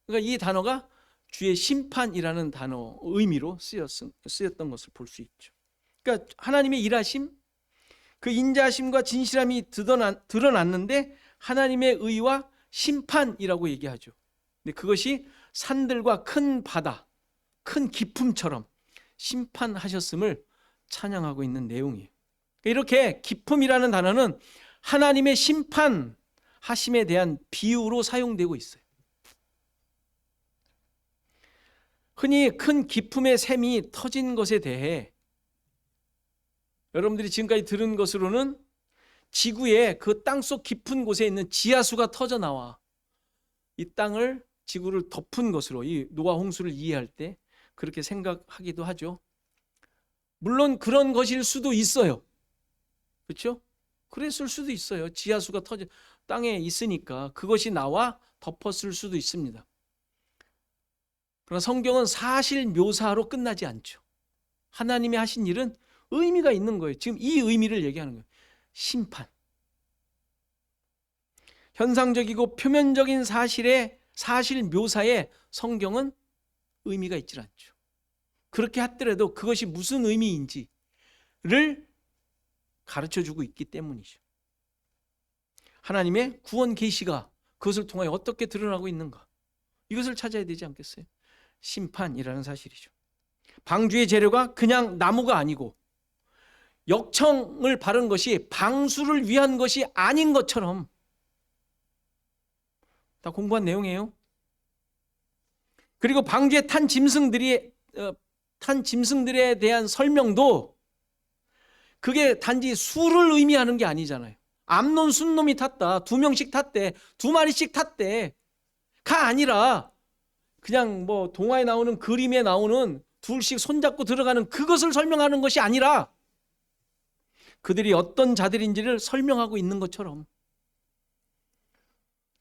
그러니까 이 단어가 주의 심판이라는 단어 의미로 쓰였던 것을 볼 수 있죠. 그러니까 하나님의 일하심, 그 인자하심과 진실함이 드러났는데 하나님의 의와 심판이라고 얘기하죠. 근데 그것이 산들과 큰 바다, 큰 기품처럼 심판하셨음을 찬양하고 있는 내용이에요. 이렇게 기품이라는 단어는 하나님의 심판하심에 대한 비유로 사용되고 있어요. 흔히 큰 기품의 샘이 터진 것에 대해 여러분들이 지금까지 들은 것으로는 지구의 그 땅속 깊은 곳에 있는 지하수가 터져 나와 이 땅을, 지구를 덮은 것으로, 이 노아 홍수를 이해할 때 그렇게 생각하기도 하죠. 물론 그런 것일 수도 있어요. 그렇죠? 그랬을 수도 있어요. 지하수가 터져 땅에 있으니까 그것이 나와 덮었을 수도 있습니다. 그러나 성경은 사실 묘사로 끝나지 않죠. 하나님이 하신 일은 의미가 있는 거예요. 지금 이 의미를 얘기하는 거예요. 심판. 현상적이고 표면적인 사실 묘사에 성경은 의미가 있질 않죠. 그렇게 하더라도 그것이 무슨 의미인지를 가르쳐주고 있기 때문이죠. 하나님의 구원 계시가 그것을 통하여 어떻게 드러나고 있는가, 이것을 찾아야 되지 않겠어요? 심판이라는 사실이죠. 방주의 재료가 그냥 나무가 아니고 역청을 바른 것이 방수를 위한 것이 아닌 것처럼, 다 공부한 내용이에요. 그리고 방주에 탄 짐승들에 대한 설명도 그게 단지 수를 의미하는 게 아니잖아요. 암논 순놈이 탔다, 2명씩 탔대, 2마리씩 탔대가 아니라 그냥 뭐 동화에 나오는, 그림에 나오는 둘씩 손잡고 들어가는 그것을 설명하는 것이 아니라 그들이 어떤 자들인지를 설명하고 있는 것처럼,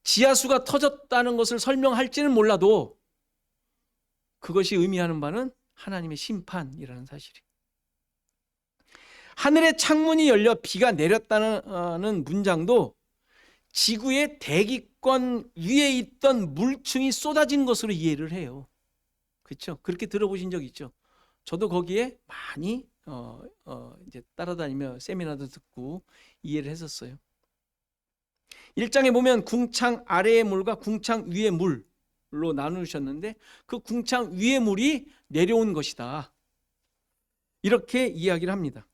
지하수가 터졌다는 것을 설명할지는 몰라도 그것이 의미하는 바는 하나님의 심판이라는 사실이에요. 하늘의 창문이 열려 비가 내렸다는 문장도 지구의 대기권 위에 있던 물층이 쏟아진 것으로 이해를 해요. 그렇죠? 그렇게 들어보신 적 있죠? 저도 거기에 많이 이제 따라다니며 세미나도 듣고 이해를 했었어요. 1장에 보면 궁창 아래의 물과 궁창 위의 물로 나누셨는데 그 궁창 위의 물이 내려온 것이다, 이렇게 이야기를 합니다.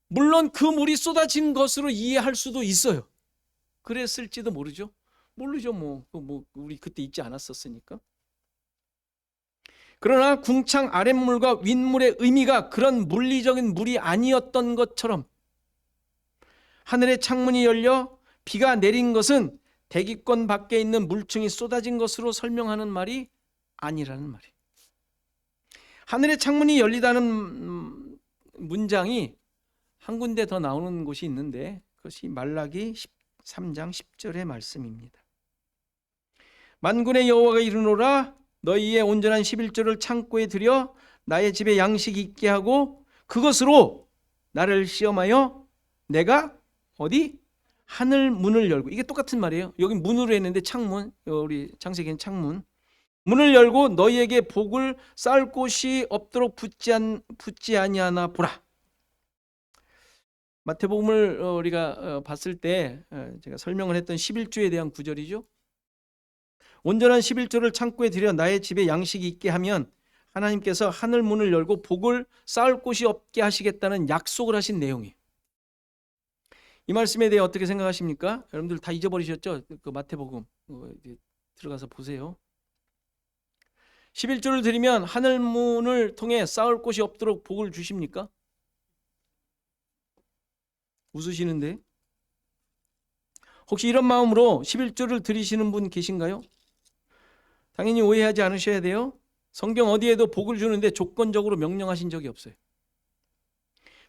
물론 그 물이 쏟아진 것으로 이해할 수도 있어요. 그랬을지도 모르죠. 모르죠. 뭐 우리 그때 있지 않았었으니까. 그러나 궁창 아랫물과 윗물의 의미가 그런 물리적인 물이 아니었던 것처럼 하늘의 창문이 열려 비가 내린 것은 대기권 밖에 있는 물층이 쏟아진 것으로 설명하는 말이 아니라는 말이에요. 하늘의 창문이 열리다는 문장이 한 군데 더 나오는 곳이 있는데 그것이 말라기 13장 10절의 말씀입니다. 만군의 여호와가 이르노라, 너희의 온전한 11조를 창고에 들여 나의 집에 양식이 있게 하고 그것으로 나를 시험하여 내가 어디? 하늘 문을 열고, 이게 똑같은 말이에요. 여기 문으로 했는데 창문, 우리 창세기는 창문. 문을 열고 너희에게 복을 쌓을 곳이 없도록 붙지 아니하나 보라. 마태복음을 우리가 봤을 때 제가 설명을 했던 11조에 대한 구절이죠. 온전한 11조를 창고에 들여 나의 집에 양식이 있게 하면 하나님께서 하늘 문을 열고 복을 쌓을 곳이 없게 하시겠다는 약속을 하신 내용이에요. 이 말씀에 대해 어떻게 생각하십니까? 여러분들 다 잊어버리셨죠? 그 마태복음 들어가서 보세요. 11조를 드리면 하늘 문을 통해 쌓을 곳이 없도록 복을 주십니까? 웃으시는데 혹시 이런 마음으로 11조를 드리시는 분 계신가요? 당연히 오해하지 않으셔야 돼요. 성경 어디에도 복을 주는데 조건적으로 명령하신 적이 없어요.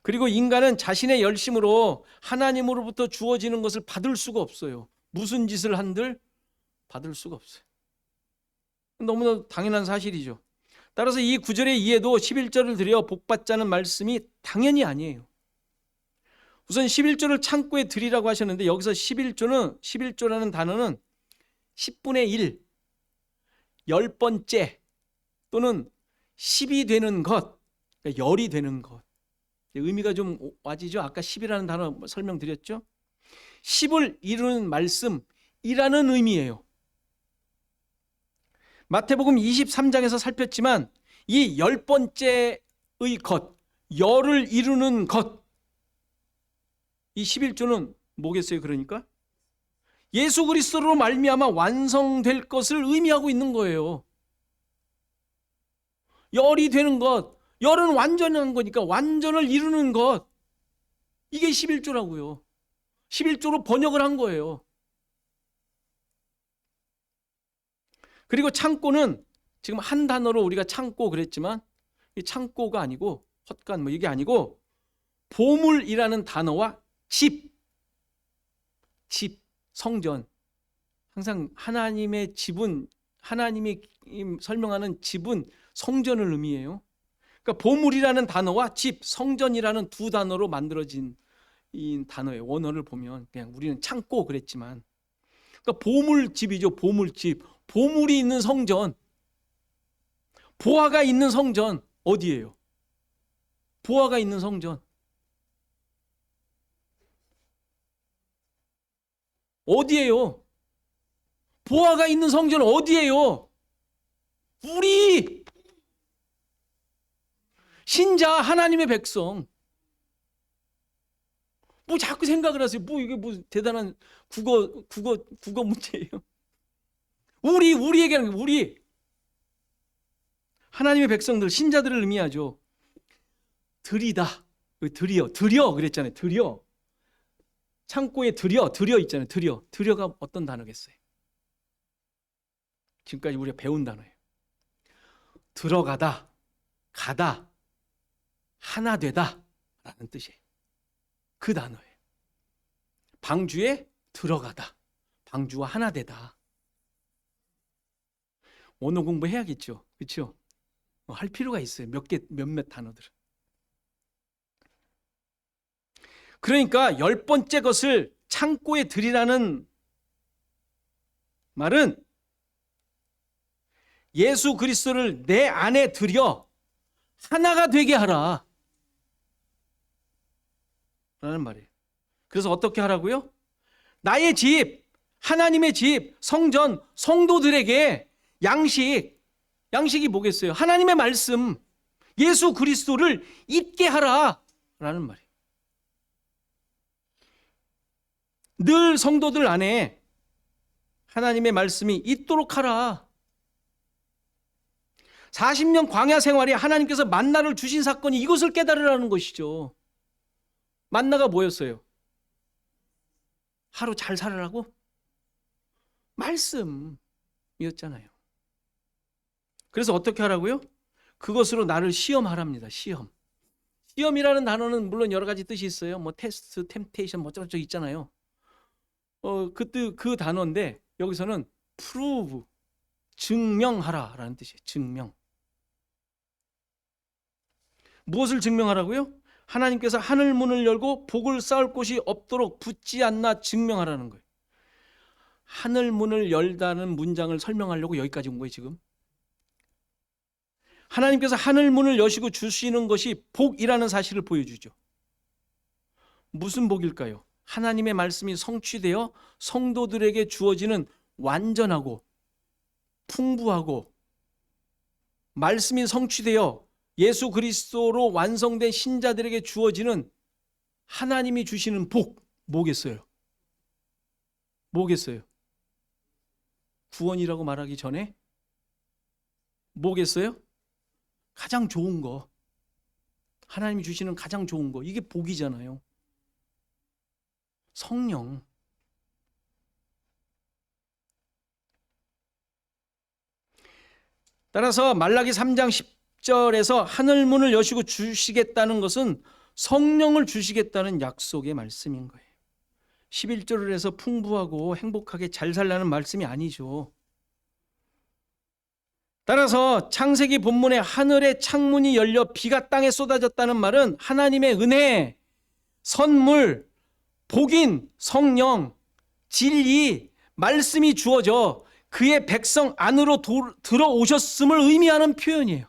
그리고 인간은 자신의 열심으로 하나님으로부터 주어지는 것을 받을 수가 없어요. 무슨 짓을 한들 받을 수가 없어요. 너무나 당연한 사실이죠. 따라서 이 구절의 이해도 11조를 드려 복받자는 말씀이 당연히 아니에요. 우선 11조를 창고에 드리라고 하셨는데 여기서 11조라는 단어는 10분의 1, 10번째 또는 10이 되는 것, 10이 되는 것, 의미가 좀 와지죠. 아까 10이라는 단어 설명드렸죠. 10을 이루는 말씀이라는 의미예요. 마태복음 23장에서 살폈지만 이 10번째의 것, 열을 이루는 것, 이 11조는 뭐겠어요? 그러니까 예수 그리스도로 말미암아 완성될 것을 의미하고 있는 거예요. 열이 되는 것, 열은 완전한 거니까 완전을 이루는 것, 이게 11조라고요. 11조로 번역을 한 거예요. 그리고 창고는 지금 한 단어로 우리가 창고 그랬지만 이 창고가 아니고 헛간 이게 아니고 보물이라는 단어와 집, 성전. 항상 하나님의 집은, 하나님이 설명하는 집은 성전을 의미해요. 그러니까 보물이라는 단어와 집, 성전이라는 두 단어로 만들어진 이 단어의 원어를 보면 그냥 우리는 창고 그랬지만, 그러니까 보물집이죠. 보물집. 보물이 있는 성전, 보화가 있는 성전 어디예요? 보화가 있는 성전 어디예요? 보화가 있는 성전 어디예요? 우리 신자 하나님의 백성. 뭐 자꾸 생각을 하세요. 뭐 이게 뭐 대단한 국어 문제예요. 우리 얘기하는 게 우리 하나님의 백성들, 신자들을 의미하죠. 드리다. 드려 그랬잖아요. 드려. 창고에 드려 있잖아요. 드려가 어떤 단어겠어요? 지금까지 우리가 배운 단어예요. 들어가다, 가다, 하나 되다 라는 뜻이에요. 그 단어예요. 방주에 들어가다, 방주와 하나 되다. 언어 공부해야겠죠. 그렇죠? 할 필요가 있어요. 몇몇 단어들은. 그러니까 10번째 것을 창고에 들이라는 말은 예수 그리스도를 내 안에 들여 하나가 되게 하라 라는 말이에요. 그래서 어떻게 하라고요? 나의 집, 하나님의 집, 성전, 성도들에게 양식이 뭐겠어요? 하나님의 말씀, 예수 그리스도를 있게 하라 라는 말이에요. 늘 성도들 안에 하나님의 말씀이 있도록 하라. 40년 광야 생활에 하나님께서 만나를 주신 사건이 이것을 깨달으라는 것이죠. 만나가 뭐였어요? 하루 잘 살으라고? 말씀이었잖아요. 그래서 어떻게 하라고요? 그것으로 나를 시험하랍니다. 시험이라는 단어는 물론 여러 가지 뜻이 있어요. 뭐 테스트, 템테이션 뭐 저쪽 있잖아요. 그 단어인데 여기서는 prove, 증명하라라는 뜻이에요. 증명. 무엇을 증명하라고요? 하나님께서 하늘 문을 열고 복을 쌓을 곳이 없도록 붙지 않나 증명하라는 거예요. 하늘 문을 열다는 문장을 설명하려고 여기까지 온 거예요, 지금. 하나님께서 하늘 문을 여시고 주시는 것이 복이라는 사실을 보여주죠. 무슨 복일까요? 하나님의 말씀이 성취되어 성도들에게 주어지는 완전하고 풍부하고 말씀이 성취되어 예수 그리스도로 완성된 신자들에게 주어지는 하나님이 주시는 복, 뭐겠어요? 구원이라고 말하기 전에 뭐겠어요? 가장 좋은 거. 하나님이 주시는 가장 좋은 거. 이게 복이잖아요. 성령. 따라서 말라기 3장 10절에서 하늘 문을 여시고 주시겠다는 것은 성령을 주시겠다는 약속의 말씀인 거예요. 11절을 해서 풍부하고 행복하게 잘 살라는 말씀이 아니죠. 따라서 창세기 본문에 하늘의 창문이 열려 비가 땅에 쏟아졌다는 말은 하나님의 은혜, 선물, 복인, 성령, 진리, 말씀이 주어져 그의 백성 안으로 들어오셨음을 의미하는 표현이에요.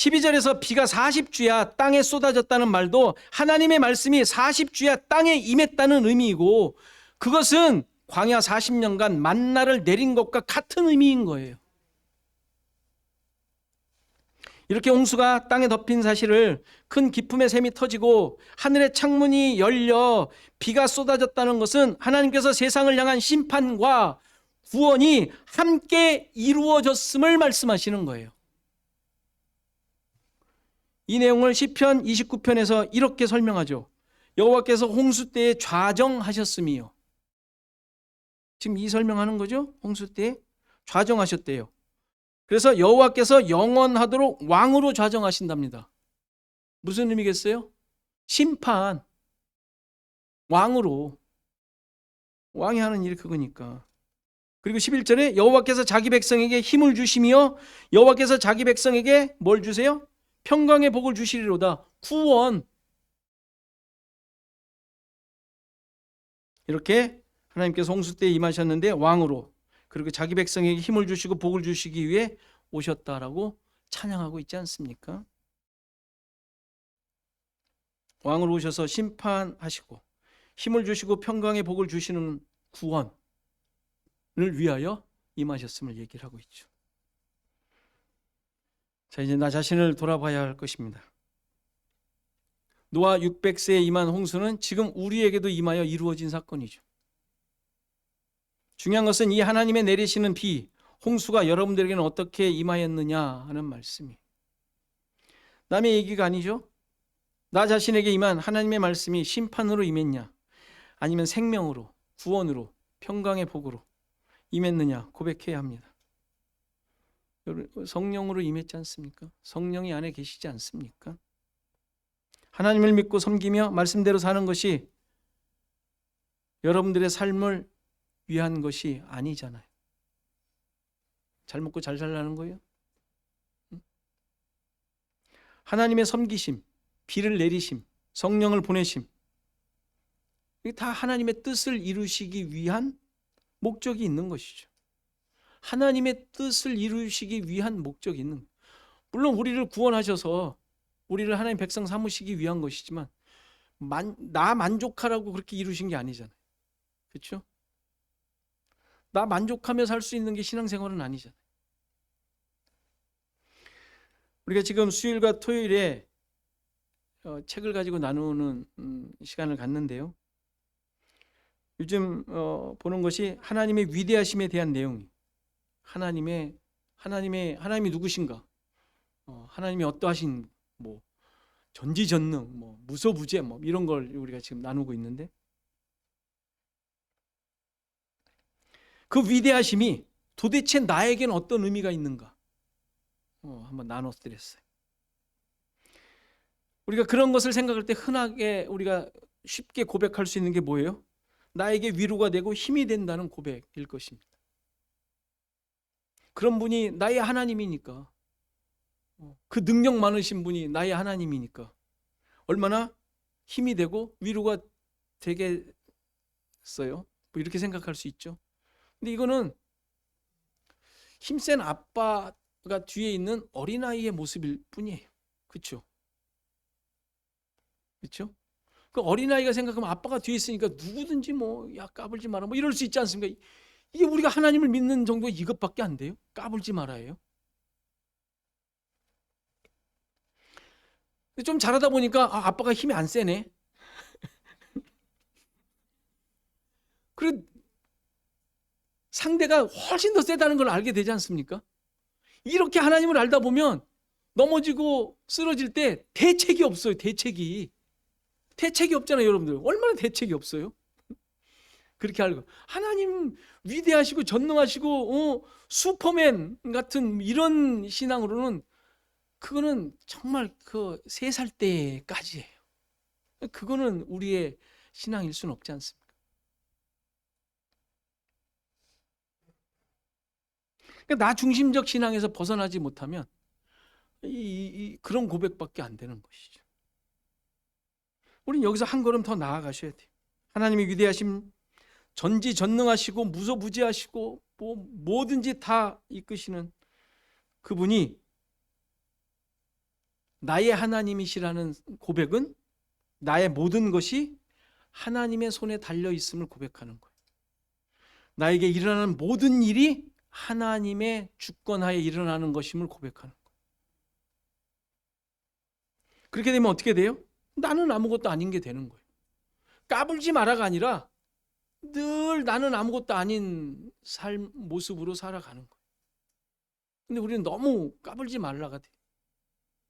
12절에서 비가 40주야 땅에 쏟아졌다는 말도 하나님의 말씀이 40주야 땅에 임했다는 의미이고, 그것은 광야 40년간 만나를 내린 것과 같은 의미인 거예요. 이렇게 홍수가 땅에 덮인 사실을, 큰 기쁨의 샘이 터지고 하늘의 창문이 열려 비가 쏟아졌다는 것은 하나님께서 세상을 향한 심판과 구원이 함께 이루어졌음을 말씀하시는 거예요. 이 내용을 시편 29편에서 이렇게 설명하죠. 여호와께서 홍수 때에 좌정하셨음이요. 지금 이 설명하는 거죠. 홍수 때에 좌정하셨대요. 그래서 여호와께서 영원하도록 왕으로 좌정하신답니다. 무슨 의미겠어요? 심판, 왕으로. 왕이 하는 일이 그거니까. 그리고 11절에 여호와께서 자기 백성에게 힘을 주시며, 여호와께서 자기 백성에게 뭘 주세요? 평강의 복을 주시리로다. 구원. 이렇게 하나님께서 홍수 때에 임하셨는데 왕으로, 그리고 자기 백성에게 힘을 주시고 복을 주시기 위해 오셨다라고 찬양하고 있지 않습니까? 왕으로 오셔서 심판하시고 힘을 주시고 평강의 복을 주시는 구원을 위하여 임하셨음을 얘기를 하고 있죠. 자, 이제 나 자신을 돌아봐야 할 것입니다. 노아 600세에 임한 홍수는 지금 우리에게도 임하여 이루어진 사건이죠. 중요한 것은 이 하나님의 내리시는 비, 홍수가 여러분들에게는 어떻게 임하였느냐 하는 말씀이, 남의 얘기가 아니죠. 나 자신에게 임한 하나님의 말씀이 심판으로 임했냐, 아니면 생명으로, 구원으로, 평강의 복으로 임했느냐 고백해야 합니다. 성령으로 임했지 않습니까? 성령이 안에 계시지 않습니까? 하나님을 믿고 섬기며 말씀대로 사는 것이 여러분들의 삶을 위한 것이 아니잖아요. 잘 먹고 잘 살라는 거예요? 하나님의 섬기심, 비를 내리심, 성령을 보내심, 이게 다 하나님의 뜻을 이루시기 위한 목적이 있는 것이죠. 하나님의 뜻을 이루시기 위한 목적이 있는 거예요. 물론 우리를 구원하셔서 우리를 하나님 백성 삼으시기 위한 것이지만 나 만족하라고 그렇게 이루신 게 아니잖아요. 그렇죠? 나 만족하며 살 수 있는 게 신앙생활은 아니잖아요. 우리가 지금 수요일과 토요일에 책을 가지고 나누는 시간을 갖는데요. 요즘 보는 것이 하나님의 위대하심에 대한 내용이, 하나님이 누구신가, 하나님이 어떠하신, 뭐 전지전능, 뭐 무소부재, 뭐 이런 걸 우리가 지금 나누고 있는데, 그 위대하심이 도대체 나에게는 어떤 의미가 있는가 한번 나눠드렸어요. 우리가 그런 것을 생각할 때 흔하게 우리가 쉽게 고백할 수 있는 게 뭐예요? 나에게 위로가 되고 힘이 된다는 고백일 것입니다. 그런 분이 나의 하나님이니까, 그 능력 많으신 분이 나의 하나님이니까 얼마나 힘이 되고 위로가 되겠어요? 뭐 이렇게 생각할 수 있죠. 근데 이거는 힘센 아빠가 뒤에 있는 어린아이의 모습일 뿐이에요. 그렇죠? 그렇죠? 그 어린아이가 생각하면 아빠가 뒤에 있으니까 누구든지 뭐 야 까불지 마라 뭐 이럴 수 있지 않습니까? 이게 우리가 하나님을 믿는 정도 이것밖에 안 돼요? 까불지 말아요. 좀 잘하다 보니까 아빠가 힘이 안 세네. 그래 상대가 훨씬 더 세다는 걸 알게 되지 않습니까? 이렇게 하나님을 알다 보면 넘어지고 쓰러질 때 대책이 없어요. 대책이 없잖아요. 여러분들 얼마나 대책이 없어요. 그렇게 알고 하나님 위대하시고 전능하시고 슈퍼맨 같은 이런 신앙으로는 그거는 정말 그 3살 때까지예요. 그거는 우리의 신앙일 수는 없지 않습니까? 그러니까 나 중심적 신앙에서 벗어나지 못하면 그런 고백밖에 안 되는 것이죠. 우리는 여기서 한 걸음 더 나아가셔야 돼요. 하나님이 위대하심, 전지전능하시고 무소부지하시고 뭐든지 다 이끄시는 그분이 나의 하나님이시라는 고백은 나의 모든 것이 하나님의 손에 달려 있음을 고백하는 거예요. 나에게 일어나는 모든 일이 하나님의 주권하에 일어나는 것임을 고백하는 거예요. 그렇게 되면 어떻게 돼요? 나는 아무것도 아닌 게 되는 거예요. 까불지 마라가 아니라 늘 나는 아무것도 아닌 모습으로 살아가는 거예요. 근데 우리는 너무 까불지 말라가 돼.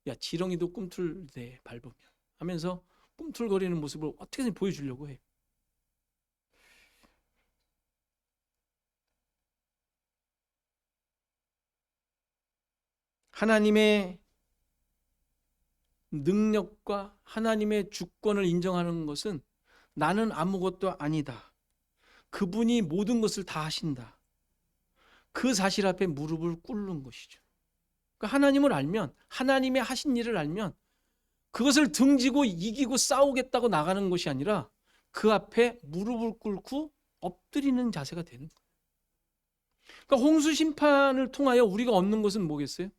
야, 지렁이도 꿈틀대 밟으면 하면서 꿈틀거리는 모습을 어떻게든 보여주려고 해요. 하나님의 능력과 하나님의 주권을 인정하는 것은 나는 아무것도 아니다. 그분이 모든 것을 다 하신다. 그 사실 앞에 무릎을 꿇는 것이죠. 그러니까 하나님을 알면, 하나님의 하신 일을 알면 그것을 등지고 이기고 싸우겠다고 나가는 것이 아니라 그 앞에 무릎을 꿇고 엎드리는 자세가 되는 거예요. 그러니까 홍수 심판을 통하여 우리가 얻는 것은 뭐겠어요?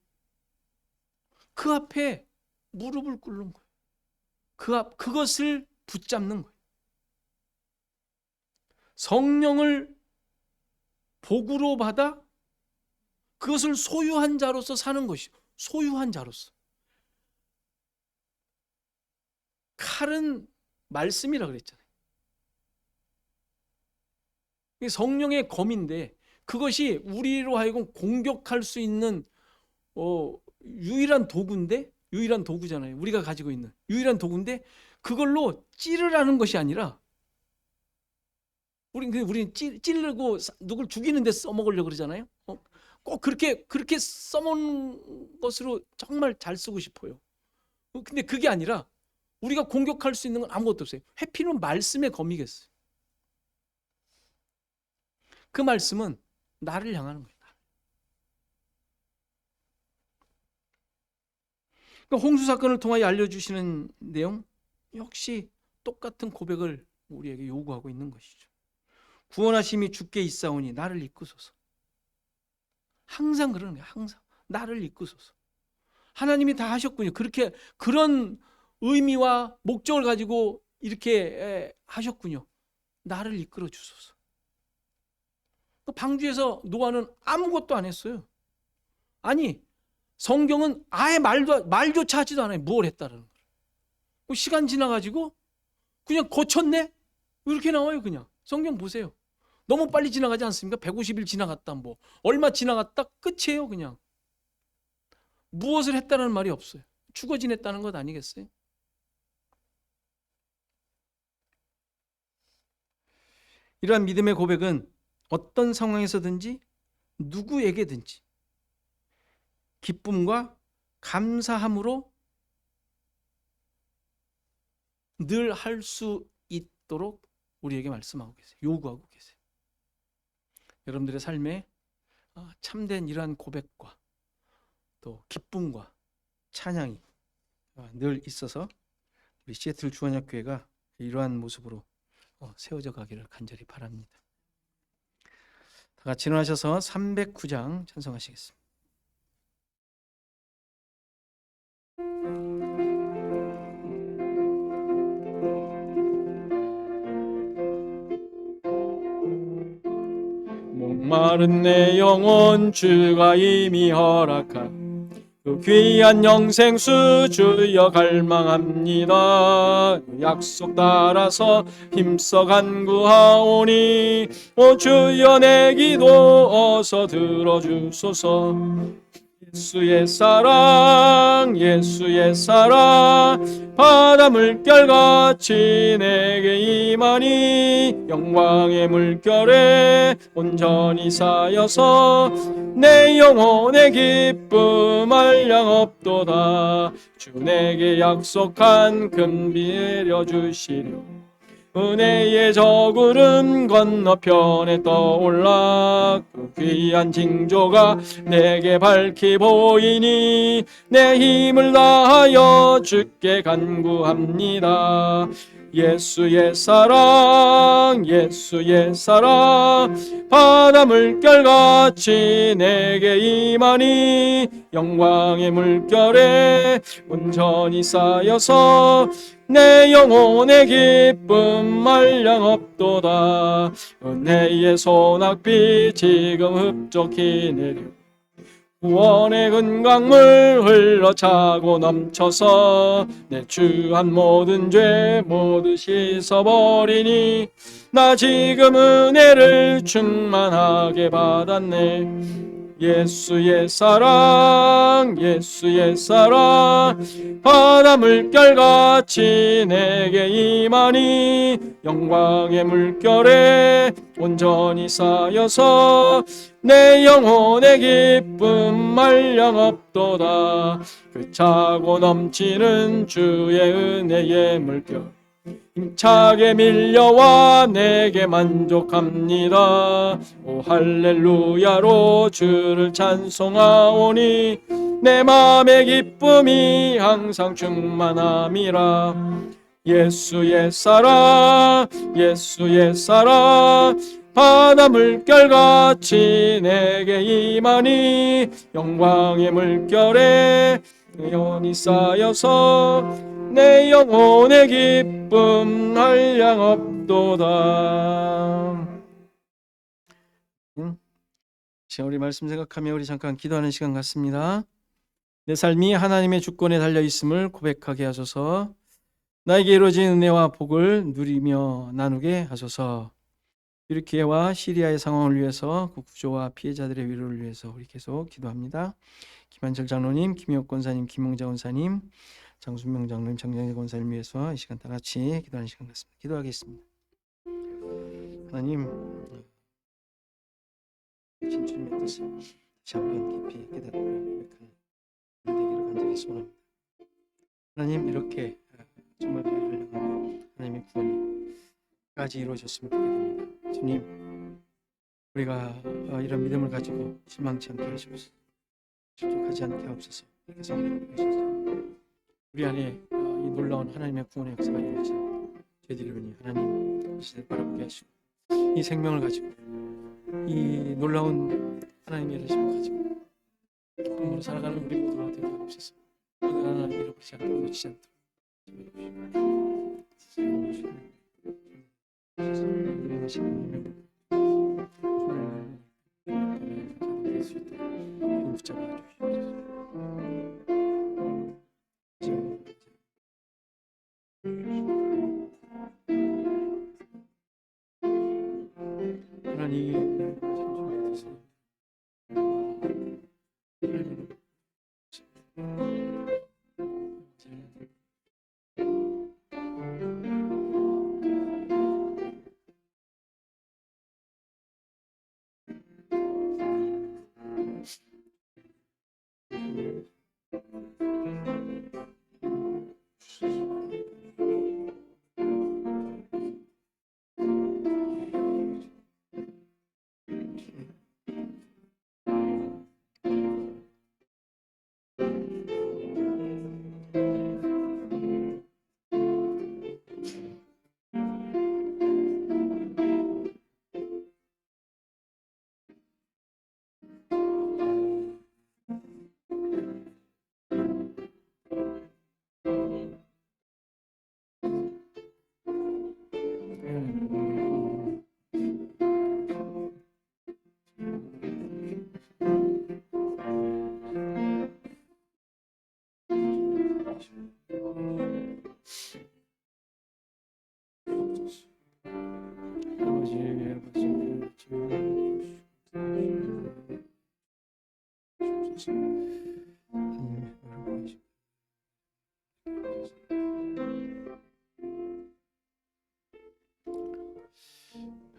그 앞에 무릎을 꿇는 거예요. 그것을 붙잡는 거예요. 성령을 복으로 받아 그것을 소유한 자로서 사는 것이요. 소유한 자로서. 칼은 말씀이라 그랬잖아요. 성령의 검인데 그것이 우리로 하여금 공격할 수 있는 유일한 도구잖아요. 우리가 가지고 있는 유일한 도구인데 그걸로 찌르라는 것이 아니라 우리는 찌르고 누굴 죽이는 데 써먹으려고 그러잖아요. 꼭 그렇게 써먹는 것으로 정말 잘 쓰고 싶어요. 근데 그게 아니라 우리가 공격할 수 있는 건 아무것도 없어요. 회피는 말씀의 검이겠어요. 그 말씀은 나를 향하는 거예요. 그러니까 홍수 사건을 통하여 알려주시는 내용 역시 똑같은 고백을 우리에게 요구하고 있는 것이죠. 구원하심이 주께 있사오니 나를 이끄소서. 항상 그러는 거예요. 항상 나를 이끄소서. 하나님이 다 하셨군요. 그런 의미와 목적을 가지고 이렇게 하셨군요. 나를 이끌어 주소서. 방주에서 노아는 아무것도 안 했어요. 아니, 성경은 아예 말조차 하지도 않아요. 뭘 했다는 걸. 시간 지나가지고 그냥 거쳤네? 이렇게 나와요. 그냥 성경 보세요. 너무 빨리 지나가지 않습니까? 150일 지나갔다, 뭐 얼마 지나갔다 끝이에요. 그냥 무엇을 했다는 말이 없어요. 죽어 지냈다는 것 아니겠어요? 이러한 믿음의 고백은 어떤 상황에서든지 누구에게든지 기쁨과 감사함으로 늘 할 수 있도록 우리에게 말씀하고 계세요. 요구하고 계세요. 여러분들의 삶에 참된 이러한 고백과 또 기쁨과 찬양이 늘 있어서 우리 시애틀 주안약교회가 이러한 모습으로 세워져 가기를 간절히 바랍니다. 다 같이 일어나셔서 309장 찬송하시겠습니다. 목마른 내 영혼 주가 이미 허락한 그 귀한 영생수 주여 갈망합니다. 약속 따라서 힘써 간구하오니 오 주여 내 기도 어서 들어주소서. 예수의 사랑 바다 물결같이 내게 임하니 영광의 물결에 온전히 쌓여서 내 영혼의 기쁨 한량없도다. 주 내게 약속한 큰 비 내려주시려 은혜의 저구름 건너편에 떠올라 그 귀한 징조가 내게 밝히 보이니 내 힘을 다하여 주께 간구합니다. 예수의 사랑 예수의 사랑 바다 물결같이 내게 임하니 영광의 물결에 온전히 쌓여서 내 영혼의 기쁨 말량없도다. 은혜의 소낙비 지금 흡족히 내려 구원의 은강물 흘러차고 넘쳐서 내 주한 모든 죄 모두 씻어버리니 나 지금 은혜를 충만하게 받았네. 예수의 사랑 예수의 사랑 바다 물결같이 내게 임하니 영광의 물결에 온전히 쌓여서 내 영혼의 기쁨 말량없도다. 그 차고 넘치는 주의 은혜의 물결 힘차게 밀려와 내게 만족합니다. 오 할렐루야로 주를 찬송하오니 내 맘의 기쁨이 항상 충만함이라. 예수의 사랑 예수의 사랑 바다 물결같이 내게 임하니 영광의 물결에 영원히 쌓여서 내 영혼의 기쁨 한량없도다. 자, 우리 말씀 생각하며 우리 잠깐 기도하는 시간 같습니다. 내 삶이 하나님의 주권에 달려 있음을 고백하게 하소서. 나에게 이루어진 은혜와 복을 누리며 나누게 하소서. 튀르키예와 시리아의 상황을 위해서 그 구조와 피해자들의 위로를 위해서 우리 계속 기도합니다. 김한철 장로님, 김혁 권사님, 김홍자 권사님, 장순명 장로님, 장정재 권사님 위해서 이 시간 다 같이 기도하는 시간 같습니다. 기도하겠습니다. 하나님, 진주님의 뜻을 다시 한번 깊이 깨닫고 고백하는 되기를 간절히 소원합니다. 하나님, 이렇게 정말 우리를 향한 하나님의 구원이까지 이루어졌으면 좋겠습니다. 주님, 우리가 이런 믿음을 가지고 실망치 않게 하시옵소서. 실족하지 않게 하옵소서. 이렇게 성령 주시옵소서. 우리 안에 이 놀라운 하나님의 구원의 역사가 이루어진 저희들이니 하나님 이 시대를 바라보게 하시고 이 생명을 가지고 이 놀라운 하나님의 일하심을 가지고 기쁨으로 살아가는 우리 모두가 되게 하옵소서. 오늘 하나님 잃어버리지 않고 놓치지 않도록 붙잡아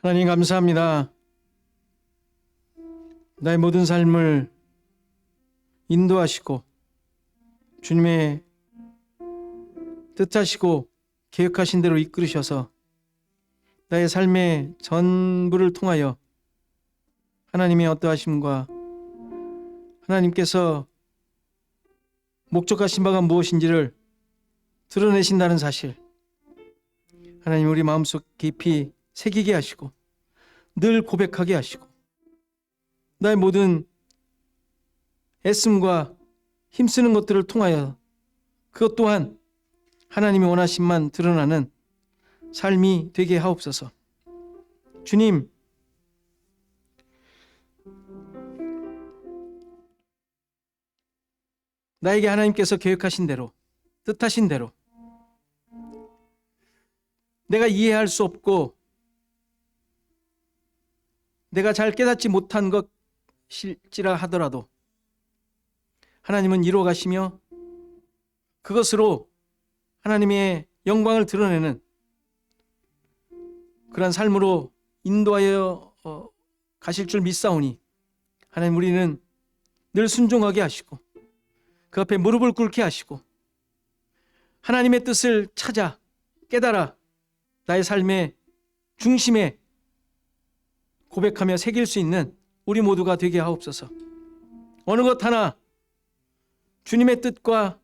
하나님 감사합니다. 나의 모든 삶을 인도하시고 주님의 뜻하시고 계획하신 대로 이끌으셔서 나의 삶의 전부를 통하여 하나님의 어떠하심과 하나님께서 목적하신 바가 무엇인지를 드러내신다는 사실, 하나님 우리 마음속 깊이 새기게 하시고 늘 고백하게 하시고 나의 모든 애씀과 힘쓰는 것들을 통하여 그것 또한 하나님의 원하심만 드러나는 삶이 되게 하옵소서. 주님, 나에게 하나님께서 계획하신 대로, 뜻하신 대로 내가 이해할 수 없고 내가 잘 깨닫지 못한 것일지라 하더라도 하나님은 이루어 가시며 그것으로 하나님의 영광을 드러내는 그러한 삶으로 인도하여 가실 줄 믿사오니 하나님 우리는 늘 순종하게 하시고 그 앞에 무릎을 꿇게 하시고 하나님의 뜻을 찾아 깨달아 나의 삶의 중심에 고백하며 새길 수 있는 우리 모두가 되게 하옵소서. 어느 것 하나 주님의 뜻과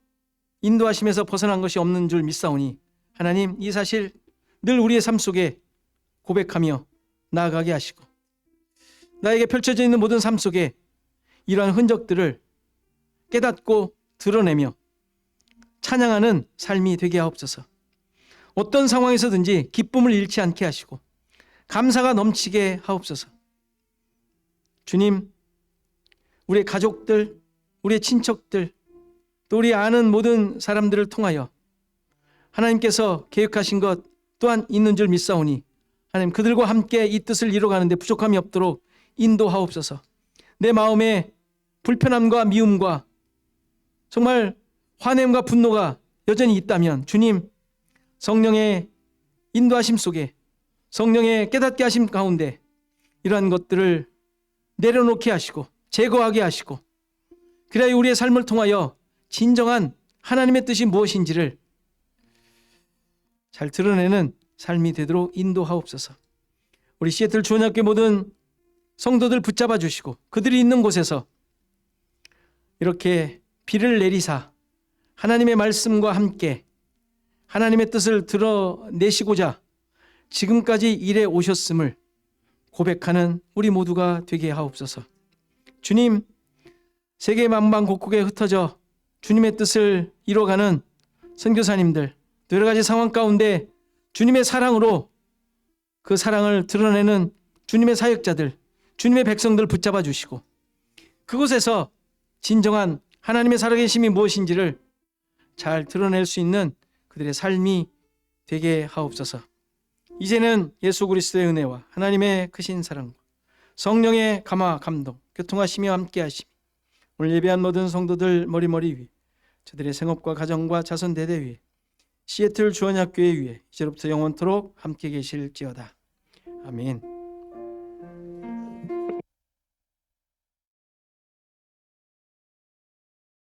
인도하심에서 벗어난 것이 없는 줄 믿사오니 하나님 이 사실 늘 우리의 삶 속에 고백하며 나아가게 하시고 나에게 펼쳐져 있는 모든 삶 속에 이러한 흔적들을 깨닫고 드러내며 찬양하는 삶이 되게 하옵소서. 어떤 상황에서든지 기쁨을 잃지 않게 하시고 감사가 넘치게 하옵소서. 주님, 우리의 가족들, 우리의 친척들, 또 우리 아는 모든 사람들을 통하여 하나님께서 계획하신 것 또한 있는 줄 믿사오니 하나님 그들과 함께 이 뜻을 이루어가는데 부족함이 없도록 인도하옵소서. 내 마음에 불편함과 미움과 정말 화냄과 분노가 여전히 있다면 주님 성령의 인도하심 속에 성령의 깨닫게 하심 가운데 이러한 것들을 내려놓게 하시고 제거하게 하시고 그래야 우리의 삶을 통하여 진정한 하나님의 뜻이 무엇인지를 잘 드러내는 삶이 되도록 인도하옵소서. 우리 시애틀 주원학교 모든 성도들 붙잡아 주시고 그들이 있는 곳에서 이렇게 비를 내리사 하나님의 말씀과 함께 하나님의 뜻을 드러내시고자 지금까지 일해 오셨음을 고백하는 우리 모두가 되게 하옵소서. 주님, 세계 만방곡곡에 흩어져 주님의 뜻을 이뤄가는 선교사님들, 또 여러 가지 상황 가운데 주님의 사랑으로 그 사랑을 드러내는 주님의 사역자들, 주님의 백성들 붙잡아 주시고 그곳에서 진정한 하나님의 살아계심이 무엇인지를 잘 드러낼 수 있는 그들의 삶이 되게 하옵소서. 이제는 예수 그리스도의 은혜와 하나님의 크신 사랑과 성령의 감화 감동 교통하시며 함께 하시며 오늘 예배한 모든 성도들 머리머리 위에 저들의 생업과 가정과 자손 대대 위에 시애틀 주원학교회 위에 이제로부터 영원토록 함께 계실지어다. 아멘.